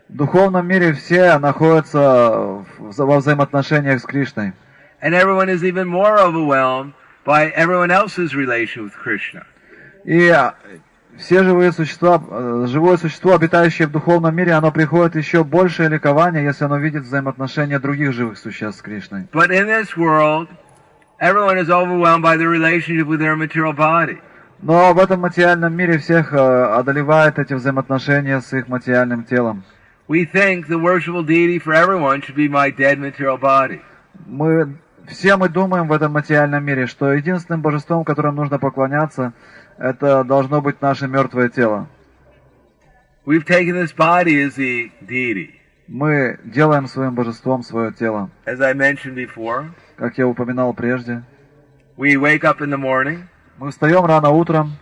Speaker 3: В духовном мире все находятся во взаимоотношениях с Кришной.
Speaker 1: And everyone is even more overwhelmed by everyone else's relation with Krishna.
Speaker 3: И все живое существо, обитающее в духовном мире, оно приходит еще большее ликование, если оно видит взаимоотношения других живых существ с Кришной.
Speaker 1: But in this world, everyone is overwhelmed by the relationship with their material body.
Speaker 3: Но в этом материальном мире всех одолевают эти взаимоотношения с их материальным телом.
Speaker 1: We think the worshipful deity for everyone should be my dead material body.
Speaker 3: Все мы думаем в этом материальном мире, что единственным божеством, которым нужно поклоняться, это должно быть наше мертвое тело.
Speaker 1: We've taken this body as the deity.
Speaker 3: Мы делаем своим божеством свое тело.
Speaker 1: As I mentioned before,
Speaker 3: как я упоминал прежде,
Speaker 1: we wake up in the morning,
Speaker 3: мы встаем рано утром,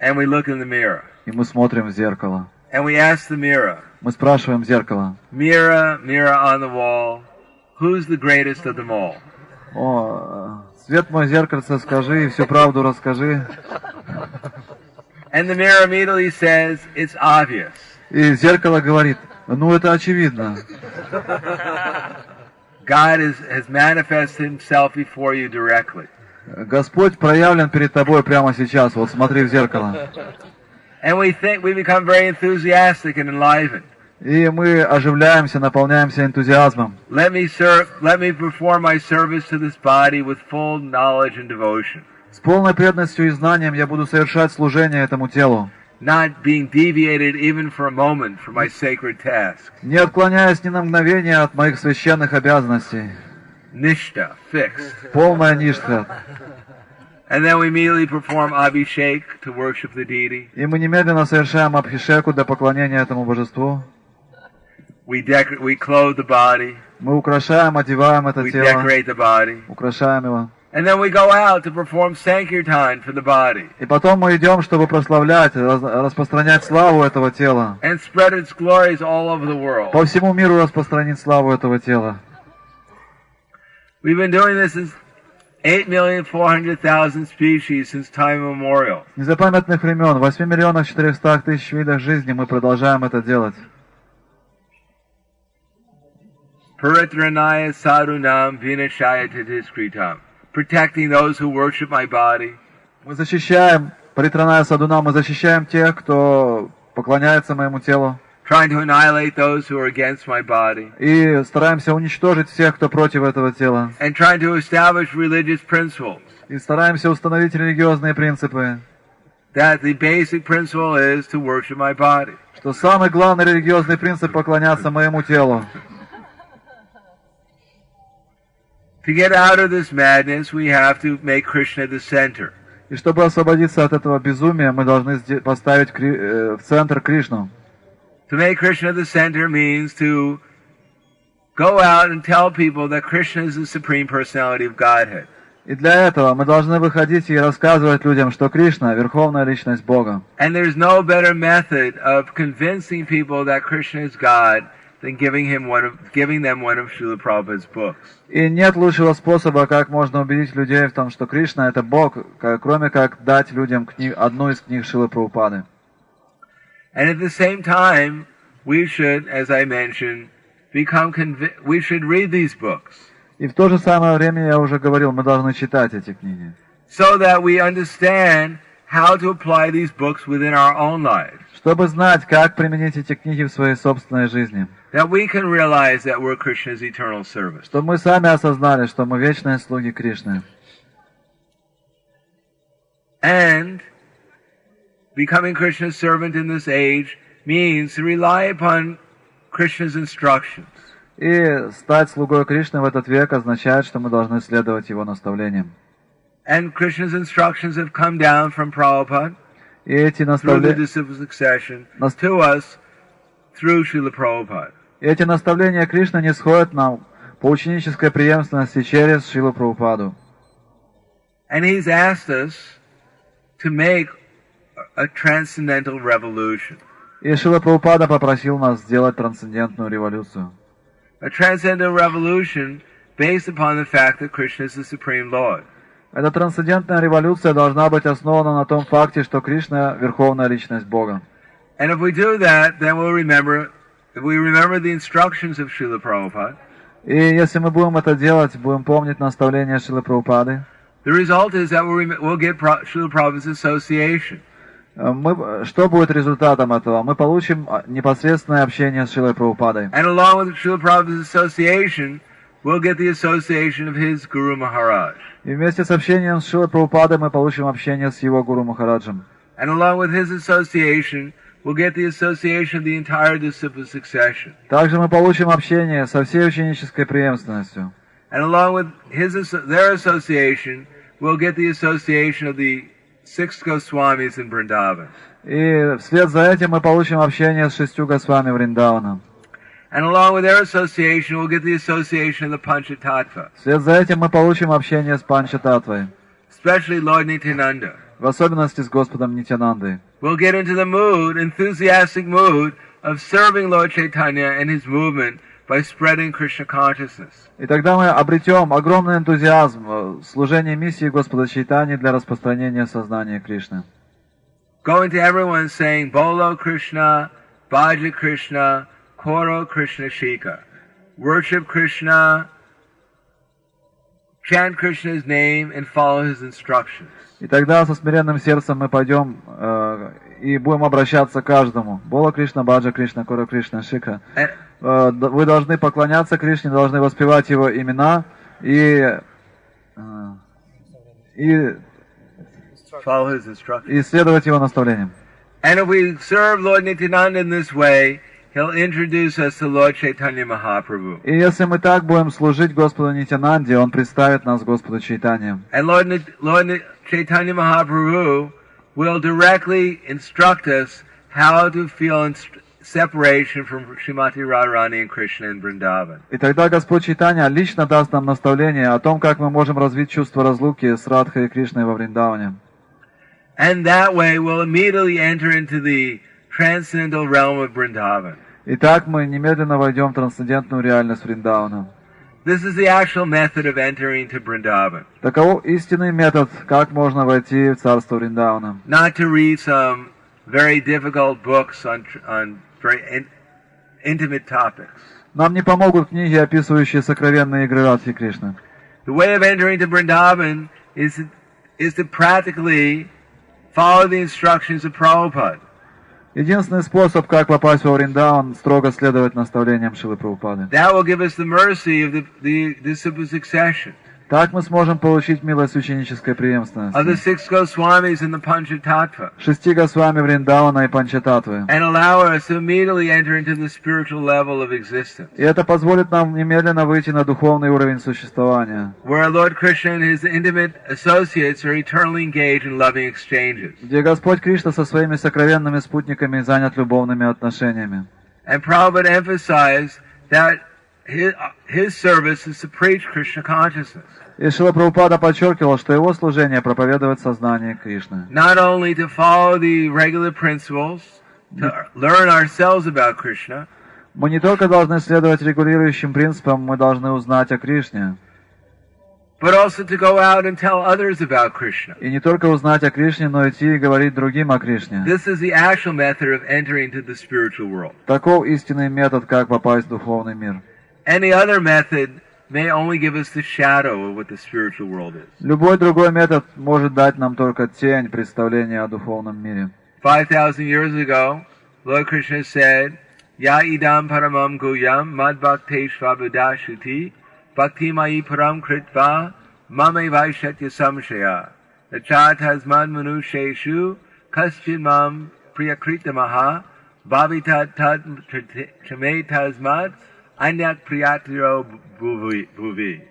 Speaker 1: and we look in the mirror.
Speaker 3: И мы смотрим в зеркало.
Speaker 1: And we ask the mirror.
Speaker 3: Мы спрашиваем зеркало.
Speaker 1: Mirror, mirror on the wall, who's the greatest of them all?
Speaker 3: О, свет мой, зеркальце, скажи и всю правду расскажи.
Speaker 1: And the mirror immediately says, it's obvious.
Speaker 3: И зеркало говорит, ну это очевидно.
Speaker 1: God has manifested himself before you directly.
Speaker 3: Господь проявлен перед тобой прямо сейчас. Вот смотри в зеркало.
Speaker 1: And we become very enthusiastic and enlivened.
Speaker 3: И мы оживляемся, наполняемся энтузиазмом.
Speaker 1: Let me perform my service to this body with full knowledge and devotion.
Speaker 3: С полной преданностью и знанием я буду совершать служение этому телу.
Speaker 1: Not being deviated even for a moment from my sacred task.
Speaker 3: Не отклоняясь ни на мгновение от моих священных обязанностей.
Speaker 1: Nishta, fixed.
Speaker 3: Полная ништха.
Speaker 1: And then we immediately perform abhishek to worship the deity.
Speaker 3: И мы немедленно совершаем абхишеку для поклонения этому божеству.
Speaker 1: We clothe the body.
Speaker 3: Мы украшаем, одеваем это
Speaker 1: We
Speaker 3: тело.
Speaker 1: decorate the body.
Speaker 3: Украшаем его.
Speaker 1: And then we go out to perform Sankirtаны for the body.
Speaker 3: И потом мы идем, чтобы прославлять, распространять славу этого тела.
Speaker 1: And spread its glories all over the world.
Speaker 3: По всему миру распространить славу этого тела.
Speaker 1: We've been doing this since 8,400,000 species since time immemorial.
Speaker 3: С незапамятных времен, 8,400,000 видах жизни мы продолжаем это делать.
Speaker 1: Paritranaya sadhunam vinashaya tatiskritam. Protecting those who worship my body.
Speaker 3: Мы защищаем, паритраная садуна, мы защищаем тех, кто поклоняется моему телу.
Speaker 1: Trying to annihilate those who are against my body.
Speaker 3: И стараемся уничтожить всех, кто против этого тела.
Speaker 1: And trying to establish religious principles.
Speaker 3: И стараемся установить религиозные принципы.
Speaker 1: That the basic principle is to worship my body.
Speaker 3: Что самый главный религиозный принцип — поклоняться моему телу.
Speaker 1: To get out of this madness, we have to make Krishna the center.
Speaker 3: И чтобы освободиться от этого безумия, мы должны поставить в центр Кришну.
Speaker 1: To make Krishna the center means to go out and tell people that Krishna is the supreme personality of Godhead.
Speaker 3: И для этого мы должны выходить и рассказывать людям, что Кришна — Верховная Личность Бога.
Speaker 1: And there's no better method of convincing people that Krishna is God than giving them one of Srila Prabhupada's books.
Speaker 3: И нет лучшего способа, как можно убедить людей в том, что Кришна — это Бог, кроме как дать людям одну из книг Шрилы Прабхупады.
Speaker 1: And at the same time, we should, as I mentioned, we should read these books.
Speaker 3: И в то же самое время, я уже говорил, мы должны читать эти книги.
Speaker 1: So that we understand how to apply these books within our own lives.
Speaker 3: Чтобы знать, как применить эти книги в своей собственной жизни.
Speaker 1: That we can realize that we're Krishna's eternal servants.
Speaker 3: Чтобы мы сами осознали, что мы вечные слуги Кришны.
Speaker 1: And becoming Krishna's servant in this age means to rely upon Krishna's instructions.
Speaker 3: И стать слугой Кришны в этот век означает, что мы должны следовать его наставлениям.
Speaker 1: And Krishna's instructions have come down from Prabhupada
Speaker 3: И эти
Speaker 1: through the disciple succession to us through Srila Prabhupada.
Speaker 3: Эти наставления Кришны не сходят нам по ученической преемственности через Шрилу Прабхупаду.
Speaker 1: And he's asked us to make a transcendental revolution.
Speaker 3: И Шрила Прабхупада попросил нас сделать трансцендентную революцию.
Speaker 1: A transcendental revolution based upon the fact that Krishna is the Supreme Lord.
Speaker 3: Эта трансцендентная революция должна быть основана на том факте, что Кришна — Верховная Личность Бога.
Speaker 1: And if we do that, then if we remember the instructions of Srila Prabhupada,
Speaker 3: И если мы будем это делать, будем помнить наставления Шрилы Прабхупады,
Speaker 1: the result is that we'll get Srila Prabhupada's association.
Speaker 3: Что будет результатом этого? Мы получим непосредственное общение с Шрилой Прабхупадой.
Speaker 1: And along with Srila Prabhupada's association, we'll get the association of his Guru Maharaj.
Speaker 3: И вместе с общением с Шрилой Прабхупадой мы получим общение с его Гуру Махараджем.
Speaker 1: And along with his association, we'll get the association of the entire disciple succession.
Speaker 3: Также мы получим общение со всей ученической преемственностью.
Speaker 1: And along with their association, we'll get the association of the 6 Goswamis in Vrindavan.
Speaker 3: И вслед за этим мы получим общение с 6 Госвами Вриндавана.
Speaker 1: And along with their association, we'll get the association of the Panchatattva.
Speaker 3: Вслед за этим мы получим общение с Панчататтвой.
Speaker 1: Especially Lord Nityananda.
Speaker 3: В особенности с Господом Нитянандой.
Speaker 1: We'll get into the mood, enthusiastic mood, of serving Lord Chaitanya and his movement by spreading Krishna consciousness.
Speaker 3: И тогда мы обретем огромный энтузиазм в служении миссии Господа Чайтаньи для распространения сознания Кришны.
Speaker 1: Going to everyone saying, Bolo Krishna, Bhaja Krishna, Koro Krishna Shika. Worship Krishna, chant Krishna's name and follow his instructions.
Speaker 3: И тогда со смиренным сердцем мы пойдем и будем обращаться к каждому. Бола Кришна, Баджа Кришна, Кора Кришна, Шика. Вы должны поклоняться Кришне, должны воспевать его имена и следовать его наставлениям.
Speaker 1: And if we serve Lord Nityananda in this way, he'll introduce us to Lord Chaitanya Mahaprabhu.
Speaker 3: И если мы так будем служить Господу Нитянанде, он представит нас Господу Чайтанье.
Speaker 1: And Lord Chaitanya Mahaprabhu will directly instruct us how to feel separation from Srimati Radharani and Krishna in Vrindavan.
Speaker 3: И тогда Господь Чайтанья лично даст нам наставление о том, как мы можем развить чувство разлуки с Радхой и Кришной во Вриндаване.
Speaker 1: And that way we'll immediately enter into the transcendental realm of Vrindavan.
Speaker 3: И так мы немедленно войдем в трансцендентную реальность Вриндавана.
Speaker 1: This is the actual method of entering to Vrindavan.
Speaker 3: Таков истинный метод, как можно войти в царство Вриндавана.
Speaker 1: Not to read some very difficult books on very intimate topics.
Speaker 3: Нам не помогут книги, описывающие сокровенные игры Радхи Кришны.
Speaker 1: The way of entering to Vrindavan is to practically follow the instructions of Prabhupada.
Speaker 3: Единственный способ, как попасть во Вриндаван, строго следовать наставлениям Шрилы Прабхупады.
Speaker 1: That will give us the mercy of the disciple succession.
Speaker 3: Так мы сможем получить милость ученической преемственности.
Speaker 1: Of the 6 Goswamis and the Panchatattva.
Speaker 3: 6 Госвами Вриндавана и Панчататтвы.
Speaker 1: And allow us to immediately enter into the spiritual level of existence.
Speaker 3: И это позволит нам немедленно выйти на духовный уровень существования.
Speaker 1: Where Lord Krishna and his intimate associates are eternally engaged in loving exchanges.
Speaker 3: Где Господь Кришна со своими сокровенными спутниками занят любовными отношениями.
Speaker 1: And Prabhupada emphasized that his service is to preach Krishna consciousness.
Speaker 3: И Шрила Прабхупада подчеркивал, что его служение проповедовать сознание Кришны.
Speaker 1: Not only to follow the regular principles, to learn ourselves about Krishna,
Speaker 3: мы не только должны следовать регулирующим принципам, мы должны узнать о Кришне.
Speaker 1: But also to go out and tell others about Krishna.
Speaker 3: И не только узнать о Кришне, но идти и говорить другим о Кришне.
Speaker 1: This is the actual method of entering into the spiritual world.
Speaker 3: Таков истинный метод, как попасть в духовный мир.
Speaker 1: Any other method may only give us the shadow of what the spiritual world is.
Speaker 3: Любой другой метод может дать нам только тень представления о духовном мире.
Speaker 1: 5,000 years ago, Lord Krishna said, Ya idam paramam guyam mad bhakte svabudashuti bhakti mai param kritva mame vaishatya samshaya nachatas mad manusheshu kaschin mam priyakritamaha bhavitat tad chame tasmad anyak priyatiro bhuvi.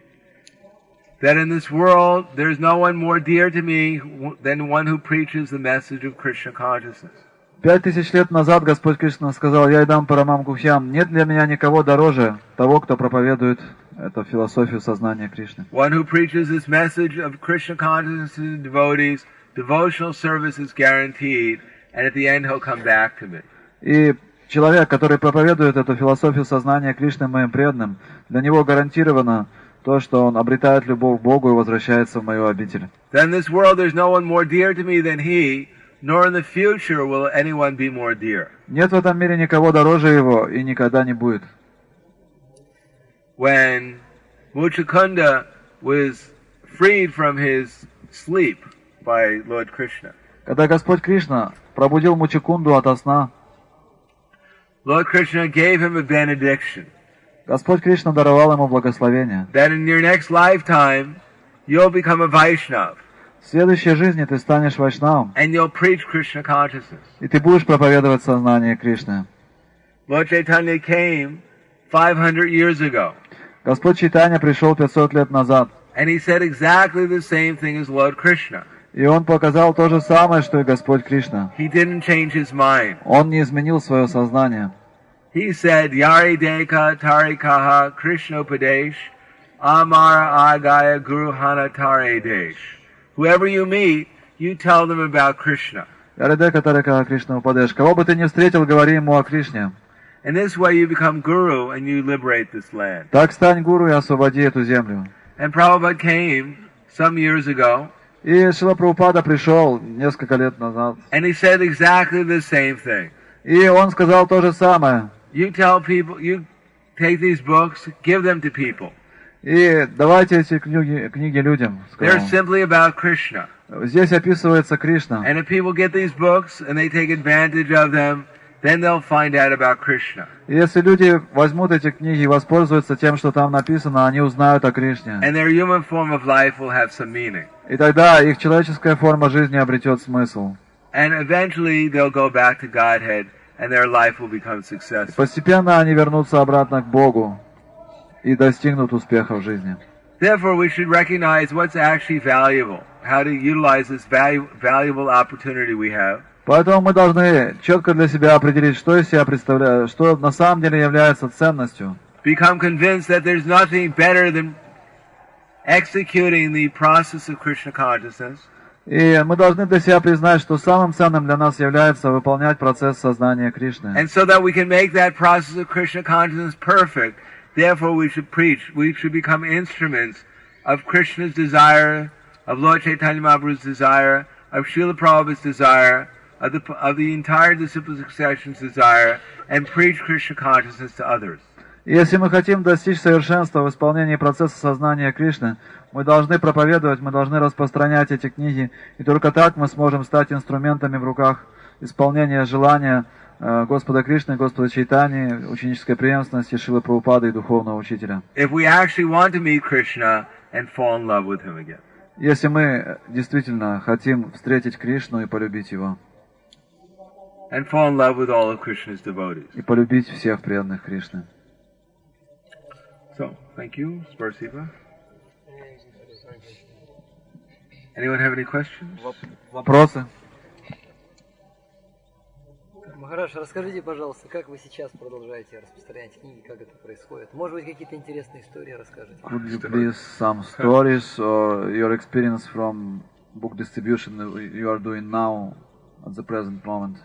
Speaker 1: That in this world, there is no one more dear to me than one who preaches the message of Krishna consciousness.
Speaker 3: 5000 лет назад Господь Кришна сказал: «Я идам парамам гухьям». Нет для меня никого дороже того, кто проповедует эту философию сознания Кришны.
Speaker 1: One who preaches this message of Krishna consciousness to the devotees, devotional service is guaranteed, and at the end he'll come back to me.
Speaker 3: И человек, который проповедует эту философию сознания Кришны моим преданным, для него гарантировано то, что он обретает любовь к Богу и возвращается в мою обитель.
Speaker 1: Then in this world there's no one more dear to me than he, nor in the future will anyone be more dear.
Speaker 3: Нет в этом мире никого дороже его и никогда не будет.
Speaker 1: When Muchukunda was freed from his sleep by Lord Krishna,
Speaker 3: Когда Господь Кришна пробудил Мучукунду ото сна,
Speaker 1: Lord Krishna gave him a benediction.
Speaker 3: Господь Кришна даровал ему благословение.
Speaker 1: That in your next lifetime, you'll become a Vaishnav.
Speaker 3: В следующей жизни ты станешь вайшнавом,
Speaker 1: And you'll preach Krishna consciousness.
Speaker 3: и ты будешь проповедовать сознание Кришны.
Speaker 1: Lord Chaitanya came 500 years ago.
Speaker 3: Господь Чайтанья пришел 500 лет назад,
Speaker 1: And he said exactly the same thing as Lord Krishna.
Speaker 3: и Он показал то же самое, что и Господь Кришна.
Speaker 1: He didn't change his mind.
Speaker 3: Он не изменил свое сознание.
Speaker 1: He said, Yari Deka Tarikaha Krishna Padesh Amara Agaya Guru Hana Tare Desh. Whoever you meet, you tell them about Krishna.
Speaker 3: Яридека Тарика Кришна Упадеш. Кого бы ты ни встретил, говори ему о Кришне.
Speaker 1: And this way you become guru and you liberate this land.
Speaker 3: Так стань гуру и освободи эту землю.
Speaker 1: And Prabhupada came some years ago.
Speaker 3: И Шрила Прабхупада пришел несколько лет назад.
Speaker 1: And he said exactly the same thing.
Speaker 3: И он сказал то же самое.
Speaker 1: You tell people, you take these books, give them to people.
Speaker 3: И давайте эти книги людям.
Speaker 1: They're
Speaker 3: Сказал.
Speaker 1: simply about Krishna.
Speaker 3: Здесь описывается Кришна.
Speaker 1: And if people get these books and they take advantage of them, then they'll find out about Krishna.
Speaker 3: И если люди возьмут эти книги и воспользуются тем, что там написано, они узнают о Кришне.
Speaker 1: And their human form of life will have some meaning.
Speaker 3: И тогда их человеческая форма жизни обретет смысл.
Speaker 1: And eventually they'll go back to Godhead and their life will become successful.
Speaker 3: Постепенно они вернутся обратно к Богу и достигнут успеха в жизни.
Speaker 1: Therefore, we should recognize what's actually valuable, how to utilize this valuable opportunity we have.
Speaker 3: Поэтому мы должны четко для себя определить, что из себя представляет, что на самом деле является ценностью.
Speaker 1: Become convinced that there's nothing better than executing the process of Krishna consciousness.
Speaker 3: И мы должны для себя признать, что самым ценным для нас является выполнять процесс сознания Кришны.
Speaker 1: And so that we can make that process of Krishna consciousness perfect, therefore we should preach. We should become instruments of Krishna's desire, of Lord Chaitanya Mahaprabhu's desire, of Srila Prabhupada's desire, of the entire disciple succession's desire, and preach Krishna consciousness to others.
Speaker 3: И если мы хотим достичь совершенства в исполнении процесса сознания Кришны, мы должны проповедовать, мы должны распространять эти книги, и только так мы сможем стать инструментами в руках исполнения желания Господа Кришны, Господа Чайтаньи, ученической преемственности Шрилы Прабхупады и духовного учителя.
Speaker 1: If we actually want to meet Krishna and fall in love with him again.
Speaker 3: Если мы действительно хотим встретить Кришну и полюбить Его.
Speaker 1: And fall in love with all of Krishna's devotees.
Speaker 3: И полюбить всех преданных Кришны.
Speaker 1: So, thank you, Spasiba. Anyone have any questions?
Speaker 3: Вопросы?
Speaker 2: Махарадж, расскажите, пожалуйста, как вы сейчас продолжаете распространять книги, как это происходит? Может быть, какие-то интересные истории расскажете?
Speaker 3: Could you please some stories or your experience from book distribution you are doing now at the present moment?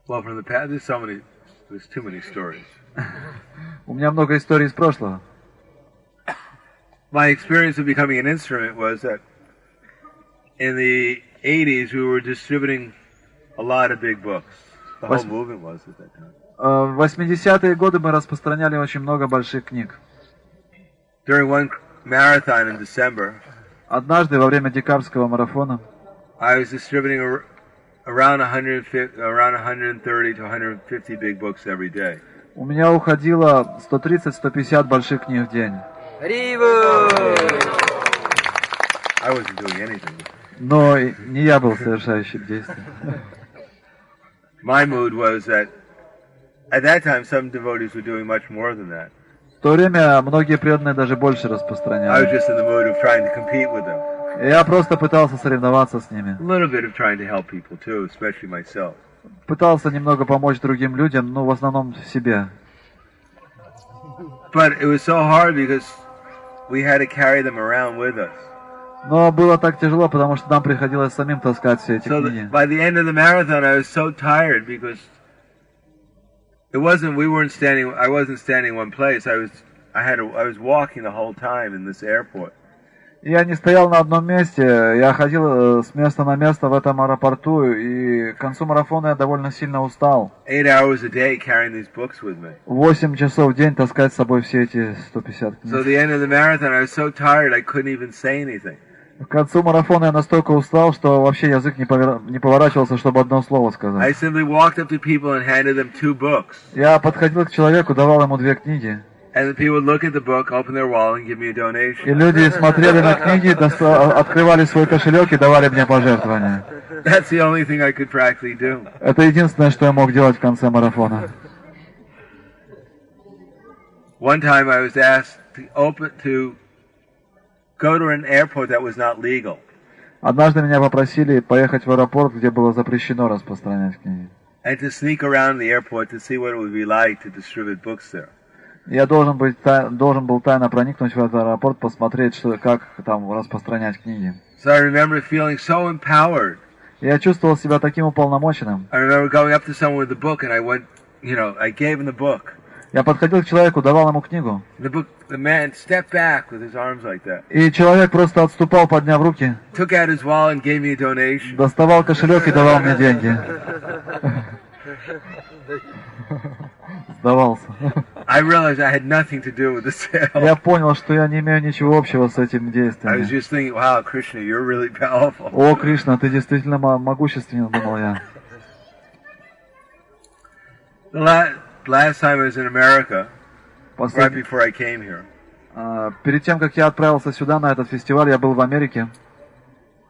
Speaker 1: Well, from the past, there's too many stories.
Speaker 3: У меня много историй из прошлого.
Speaker 1: My experience of becoming an instrument was that in the 80s we were distributing a lot of big books. The whole movement was at that time.
Speaker 3: В 80-е годы мы распространяли очень много больших книг.
Speaker 1: During one marathon in December,
Speaker 3: однажды во время декабрьского марафона
Speaker 1: I was distributing around 130 to 150 big books every day.
Speaker 3: У меня уходило 130-150 больших книг в день.
Speaker 1: I wasn't doing anything.
Speaker 3: Но не я был совершающим действием.
Speaker 1: My mood was that at that time some devotees were doing much more than that.
Speaker 3: В то время многие преданные даже больше
Speaker 1: I was
Speaker 3: распространяли.
Speaker 1: just in the mood of trying to compete with them.
Speaker 3: И я просто пытался соревноваться с ними.
Speaker 1: A little bit of trying to help people too, especially myself.
Speaker 3: Пытался немного помочь другим людям, но в основном себе.
Speaker 1: But it was so hard because we had to carry them around with us.
Speaker 3: Но было так тяжело, потому что нам приходилось самим таскать все эти
Speaker 1: So
Speaker 3: книги.
Speaker 1: by the end of the marathon, I was so tired because I wasn't standing in one place. I was walking the whole time in this airport.
Speaker 3: Я не стоял на одном месте, я ходил с места на место в этом аэропорту, и к концу марафона я довольно сильно устал.
Speaker 1: 8 hours a day carrying these books with me.
Speaker 3: 8 часов в день таскать с собой все эти 150
Speaker 1: So at
Speaker 3: книг.
Speaker 1: the end of the marathon, I was so tired I couldn't even say anything.
Speaker 3: К концу марафона я настолько устал, что вообще язык не поворачивался, чтобы одно слово сказать.
Speaker 1: I simply walked up to people and handed them 2 books.
Speaker 3: Я подходил к человеку, давал ему 2 книги.
Speaker 1: And the people would look at the book, open their wallet, and give me a donation.
Speaker 3: И люди смотрели на книги, открывали свой кошелек и давали мне пожертвования.
Speaker 1: That's the only thing I could practically do.
Speaker 3: Это единственное, что я мог делать в конце марафона.
Speaker 1: One time I was asked to go to an airport that was not legal.
Speaker 3: Однажды меня попросили поехать в аэропорт, где было запрещено распространять книги.
Speaker 1: And to sneak around the airport to see what it would be like to distribute books there.
Speaker 3: Я должен был тайно проникнуть в этот аэропорт, посмотреть, как там распространять книги.
Speaker 1: So I remember feeling so empowered.
Speaker 3: Я чувствовал себя таким уполномоченным.
Speaker 1: I remember going up to someone with the book and I went, I gave him the book.
Speaker 3: Я подходил к человеку, давал ему книгу.
Speaker 1: The man stepped back with his arms like that.
Speaker 3: И человек просто отступал, подняв руки.
Speaker 1: Took out his wallet and gave me a donation.
Speaker 3: Доставал кошелек и давал мне деньги. Сдавался.
Speaker 1: I realized I had nothing to do with the sale.
Speaker 3: Я понял, что я не имею ничего общего с этим
Speaker 1: I was
Speaker 3: действием.
Speaker 1: just thinking, wow, Krishna, you're really powerful.
Speaker 3: О, Кришна, ты действительно могущественен, думал я.
Speaker 1: Last time I was in America, right
Speaker 3: Послед-
Speaker 1: before I came here.
Speaker 3: Перед тем, как я отправился сюда, на этот фестиваль, я был в Америке.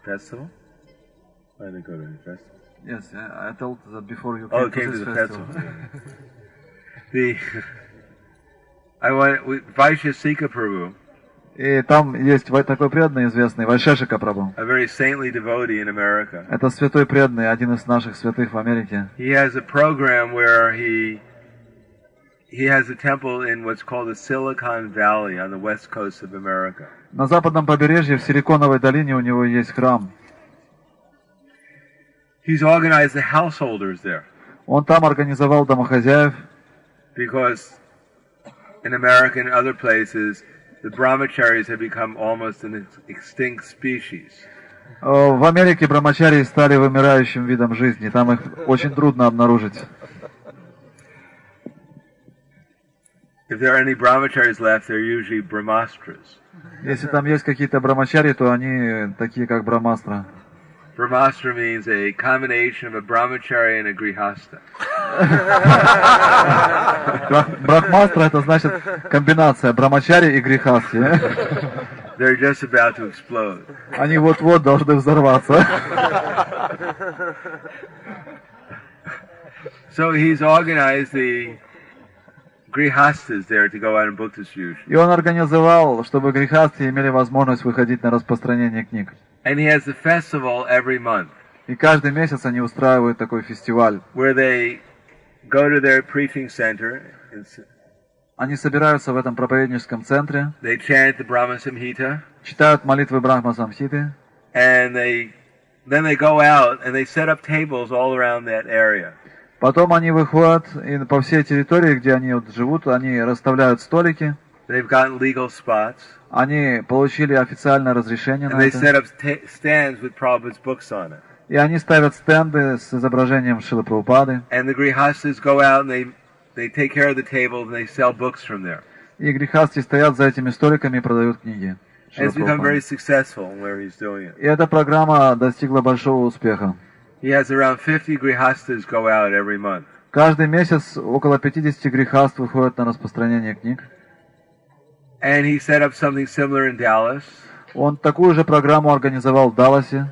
Speaker 1: Festival? Why did I go to the festival?
Speaker 3: Yes, I told that before you
Speaker 1: Oh,
Speaker 3: came
Speaker 1: came
Speaker 3: to
Speaker 1: to
Speaker 3: this
Speaker 1: the
Speaker 3: festival.
Speaker 1: festival. I went with Vaishya Prabhu,
Speaker 3: И там есть такой преданный известный, Вайшешика Прабху.
Speaker 1: a very saintly devotee in America.
Speaker 3: Это святой преданный, один из наших святых в Америке.
Speaker 1: He has a program where he has a temple in what's called the Silicon Valley on the west coast of America.
Speaker 3: На западном побережье, в Силиконовой долине, у него есть храм.
Speaker 1: He's organized the householders there
Speaker 3: Он там организовал домохозяев,
Speaker 1: because in America and other places, the brahmacharis have become almost an extinct species.
Speaker 3: В Америке брамачарии стали вымирающим видом жизни, там их очень трудно обнаружить.
Speaker 1: If there are any brahmacharis left, they're usually brahmastras.
Speaker 3: Если там есть какие-то брамачари, то они такие, как брамастра.
Speaker 1: Brahmastra means a combination of a brahmachari and a grihastha.
Speaker 3: Брахмастра — это значит комбинация брамачари и грихасти.
Speaker 1: They're just about to explode.
Speaker 3: Они вот-вот должны взорваться.
Speaker 1: So he's organized the grihastas there to go out and book distribution.
Speaker 3: И он организовал, чтобы грихасты имели возможность выходить на распространение книг.
Speaker 1: And he has a festival every month
Speaker 3: И каждый месяц они устраивают такой фестиваль.
Speaker 1: where they go to their preaching center,
Speaker 3: Они собираются в этом проповедническом центре,
Speaker 1: they chant the Brahma Samhita,
Speaker 3: читают молитвы Брахма Самхиты,
Speaker 1: and then they go out and they set up tables all around that area.
Speaker 3: потом они выходят и по всей территории, где они живут, они расставляют столики,
Speaker 1: They've gotten legal spots,
Speaker 3: они получили официальное разрешение
Speaker 1: and
Speaker 3: на
Speaker 1: they
Speaker 3: это,
Speaker 1: set up stands with Prabhupada's books on it.
Speaker 3: и они ставят стенды с изображением Шрилы Прабхупады,
Speaker 1: And the grihastas go out and they take care of the tables and they sell books from there.
Speaker 3: и грихасти стоят за этими столиками и продают книги
Speaker 1: And
Speaker 3: Шрилы
Speaker 1: it's become very
Speaker 3: Прабхупады.
Speaker 1: successful where he's doing it.
Speaker 3: И эта программа достигла большого успеха.
Speaker 1: He has around 50 grihastas go out every month.
Speaker 3: Каждый месяц около 50 грихаст выходят на распространение книг.
Speaker 1: And he set up something similar in Dallas.
Speaker 3: Он такую же программу организовал в Далласе.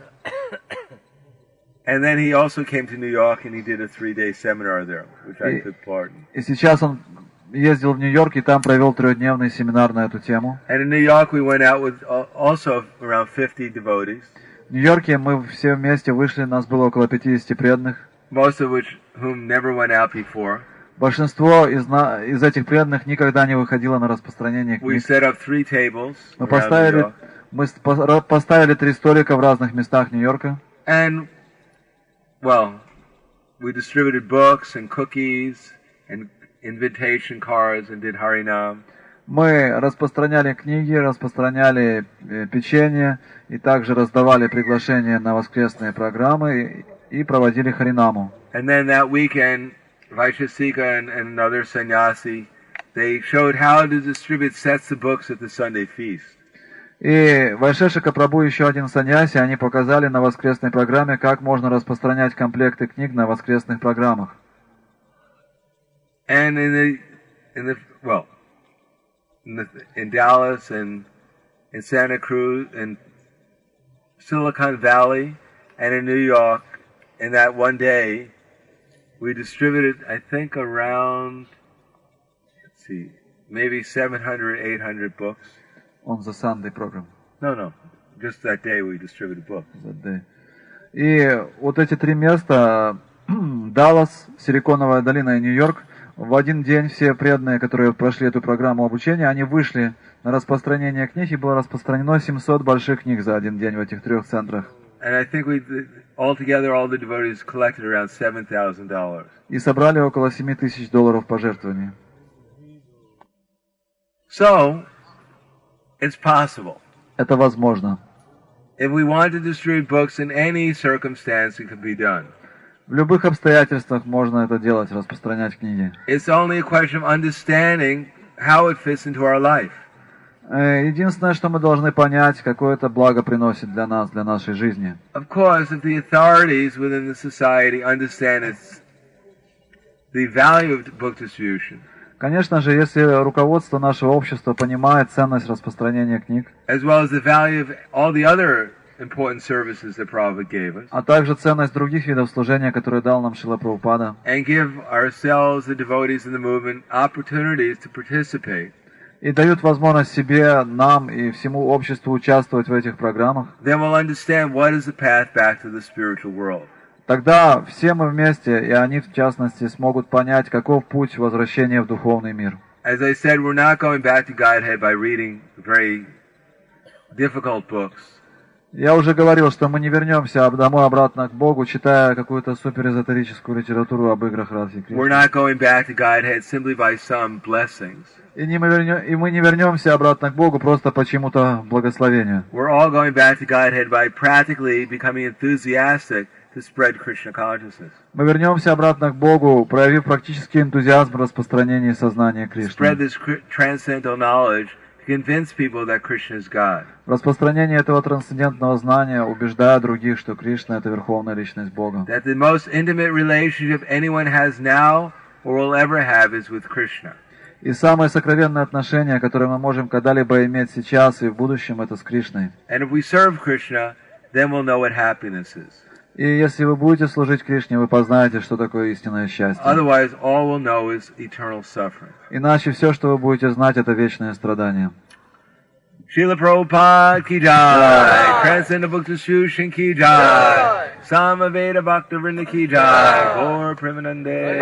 Speaker 1: And then he also came to New York and he did a 3-day seminar there, which I took part in.
Speaker 3: И сейчас он ездил в Нью-Йорк и там провел 3-дневный семинар на эту тему.
Speaker 1: And in New York we went out with also around 50 devotees,
Speaker 3: В Нью-Йорке мы все вместе вышли, нас было около 50 преданных.
Speaker 1: most of whom never went out before.
Speaker 3: Большинство из этих преданных никогда не выходило на распространение
Speaker 1: We
Speaker 3: книг.
Speaker 1: set up 3 tables
Speaker 3: Мы
Speaker 1: around New York.
Speaker 3: поставили 3 столика в разных местах Нью-Йорка.
Speaker 1: And, well, we distributed books and cookies and invitation cards and did Harinam.
Speaker 3: Мы распространяли книги, распространяли печенье и также раздавали приглашения на воскресные программы и проводили харинаму.
Speaker 1: And then that weekend, Vaishya and another sannyasi, they showed how to distribute sets of books at the Sunday feast.
Speaker 3: И Вайшешика Прабху, еще один саньяси, они показали на воскресной программе, как можно распространять комплекты книг на воскресных программах.
Speaker 1: And in Dallas and in Santa Cruz and Silicon Valley and in New York, in that one day, we distributed, I think, around, let's see, maybe 700, 800 books.
Speaker 3: On the Sunday program.
Speaker 1: No. Just that day we distributed books.
Speaker 3: That day. И вот эти три места, Даллас, Силиконовая долина и Нью-Йорк, в один день все преданные, которые прошли эту программу обучения, они вышли на распространение книг, и было распространено 700 больших книг за один день в этих трех центрах.
Speaker 1: And I think altogether, all the devotees collected around $7,000.
Speaker 3: И собрали около $7,000 пожертвований.
Speaker 1: So, it's possible.
Speaker 3: Это возможно.
Speaker 1: If we want to distribute books in any circumstance, it can be done.
Speaker 3: В любых обстоятельствах можно это делать, распространять книги.
Speaker 1: It's only a question of understanding how it fits into our life.
Speaker 3: Единственное, что мы должны понять, какое это благо приносит для нас, для нашей жизни.
Speaker 1: Of course, if the authorities within the society understand the value of book distribution,
Speaker 3: конечно же, если руководство нашего общества понимает ценность распространения книг,
Speaker 1: as well as the value of all the other important services that Prabhupada gave us,
Speaker 3: а также ценность других видов служения, которые дал нам Шрила Прабхупада,
Speaker 1: and give ourselves, the devotees in the movement, opportunities to participate,
Speaker 3: и дают возможность себе, нам и всему обществу участвовать в этих программах,
Speaker 1: then we'll understand what is the path back to the spiritual world.
Speaker 3: Тогда все мы вместе, и они в частности, смогут понять, каков путь возвращения в духовный мир.
Speaker 1: As I said, we're not going back to Godhead by reading very difficult books.
Speaker 3: Я уже говорил, что мы не вернемся домой обратно к Богу, читая какую-то суперэзотерическую литературу об играх Радхи Кришны.
Speaker 1: We're not going back to Godhead simply by some blessings.
Speaker 3: И мы не вернемся обратно к Богу просто по чему-то благословению.
Speaker 1: We're all going back to Godhead by practically becoming enthusiastic to spread Krishna consciousness.
Speaker 3: Мы вернемся обратно к Богу, проявив практический энтузиазм в распространении сознания Кришны.
Speaker 1: Spread this transcendental knowledge to convince people that Krishna is God.
Speaker 3: Распространение этого трансцендентного знания, убеждая других, что Кришна — это верховная личность Бога.
Speaker 1: That the most intimate relationship anyone has now or will ever have is with Krishna.
Speaker 3: И самое сокровенное отношение, которое мы можем когда-либо иметь сейчас и в будущем, это с Кришной.
Speaker 1: And if we serve Krishna, then we'll know what happiness is.
Speaker 3: И если вы будете служить Кришне, вы познаете, что такое истинное счастье.
Speaker 1: Otherwise, all we'll know is eternal suffering.
Speaker 3: Иначе все, что вы будете знать, это вечное страдание.
Speaker 1: Srila Prabhupada ki jai, Transcendental Book Distribution ki jai, Samaveda Bhakta Vrinda ki jai, Gaur Premanande.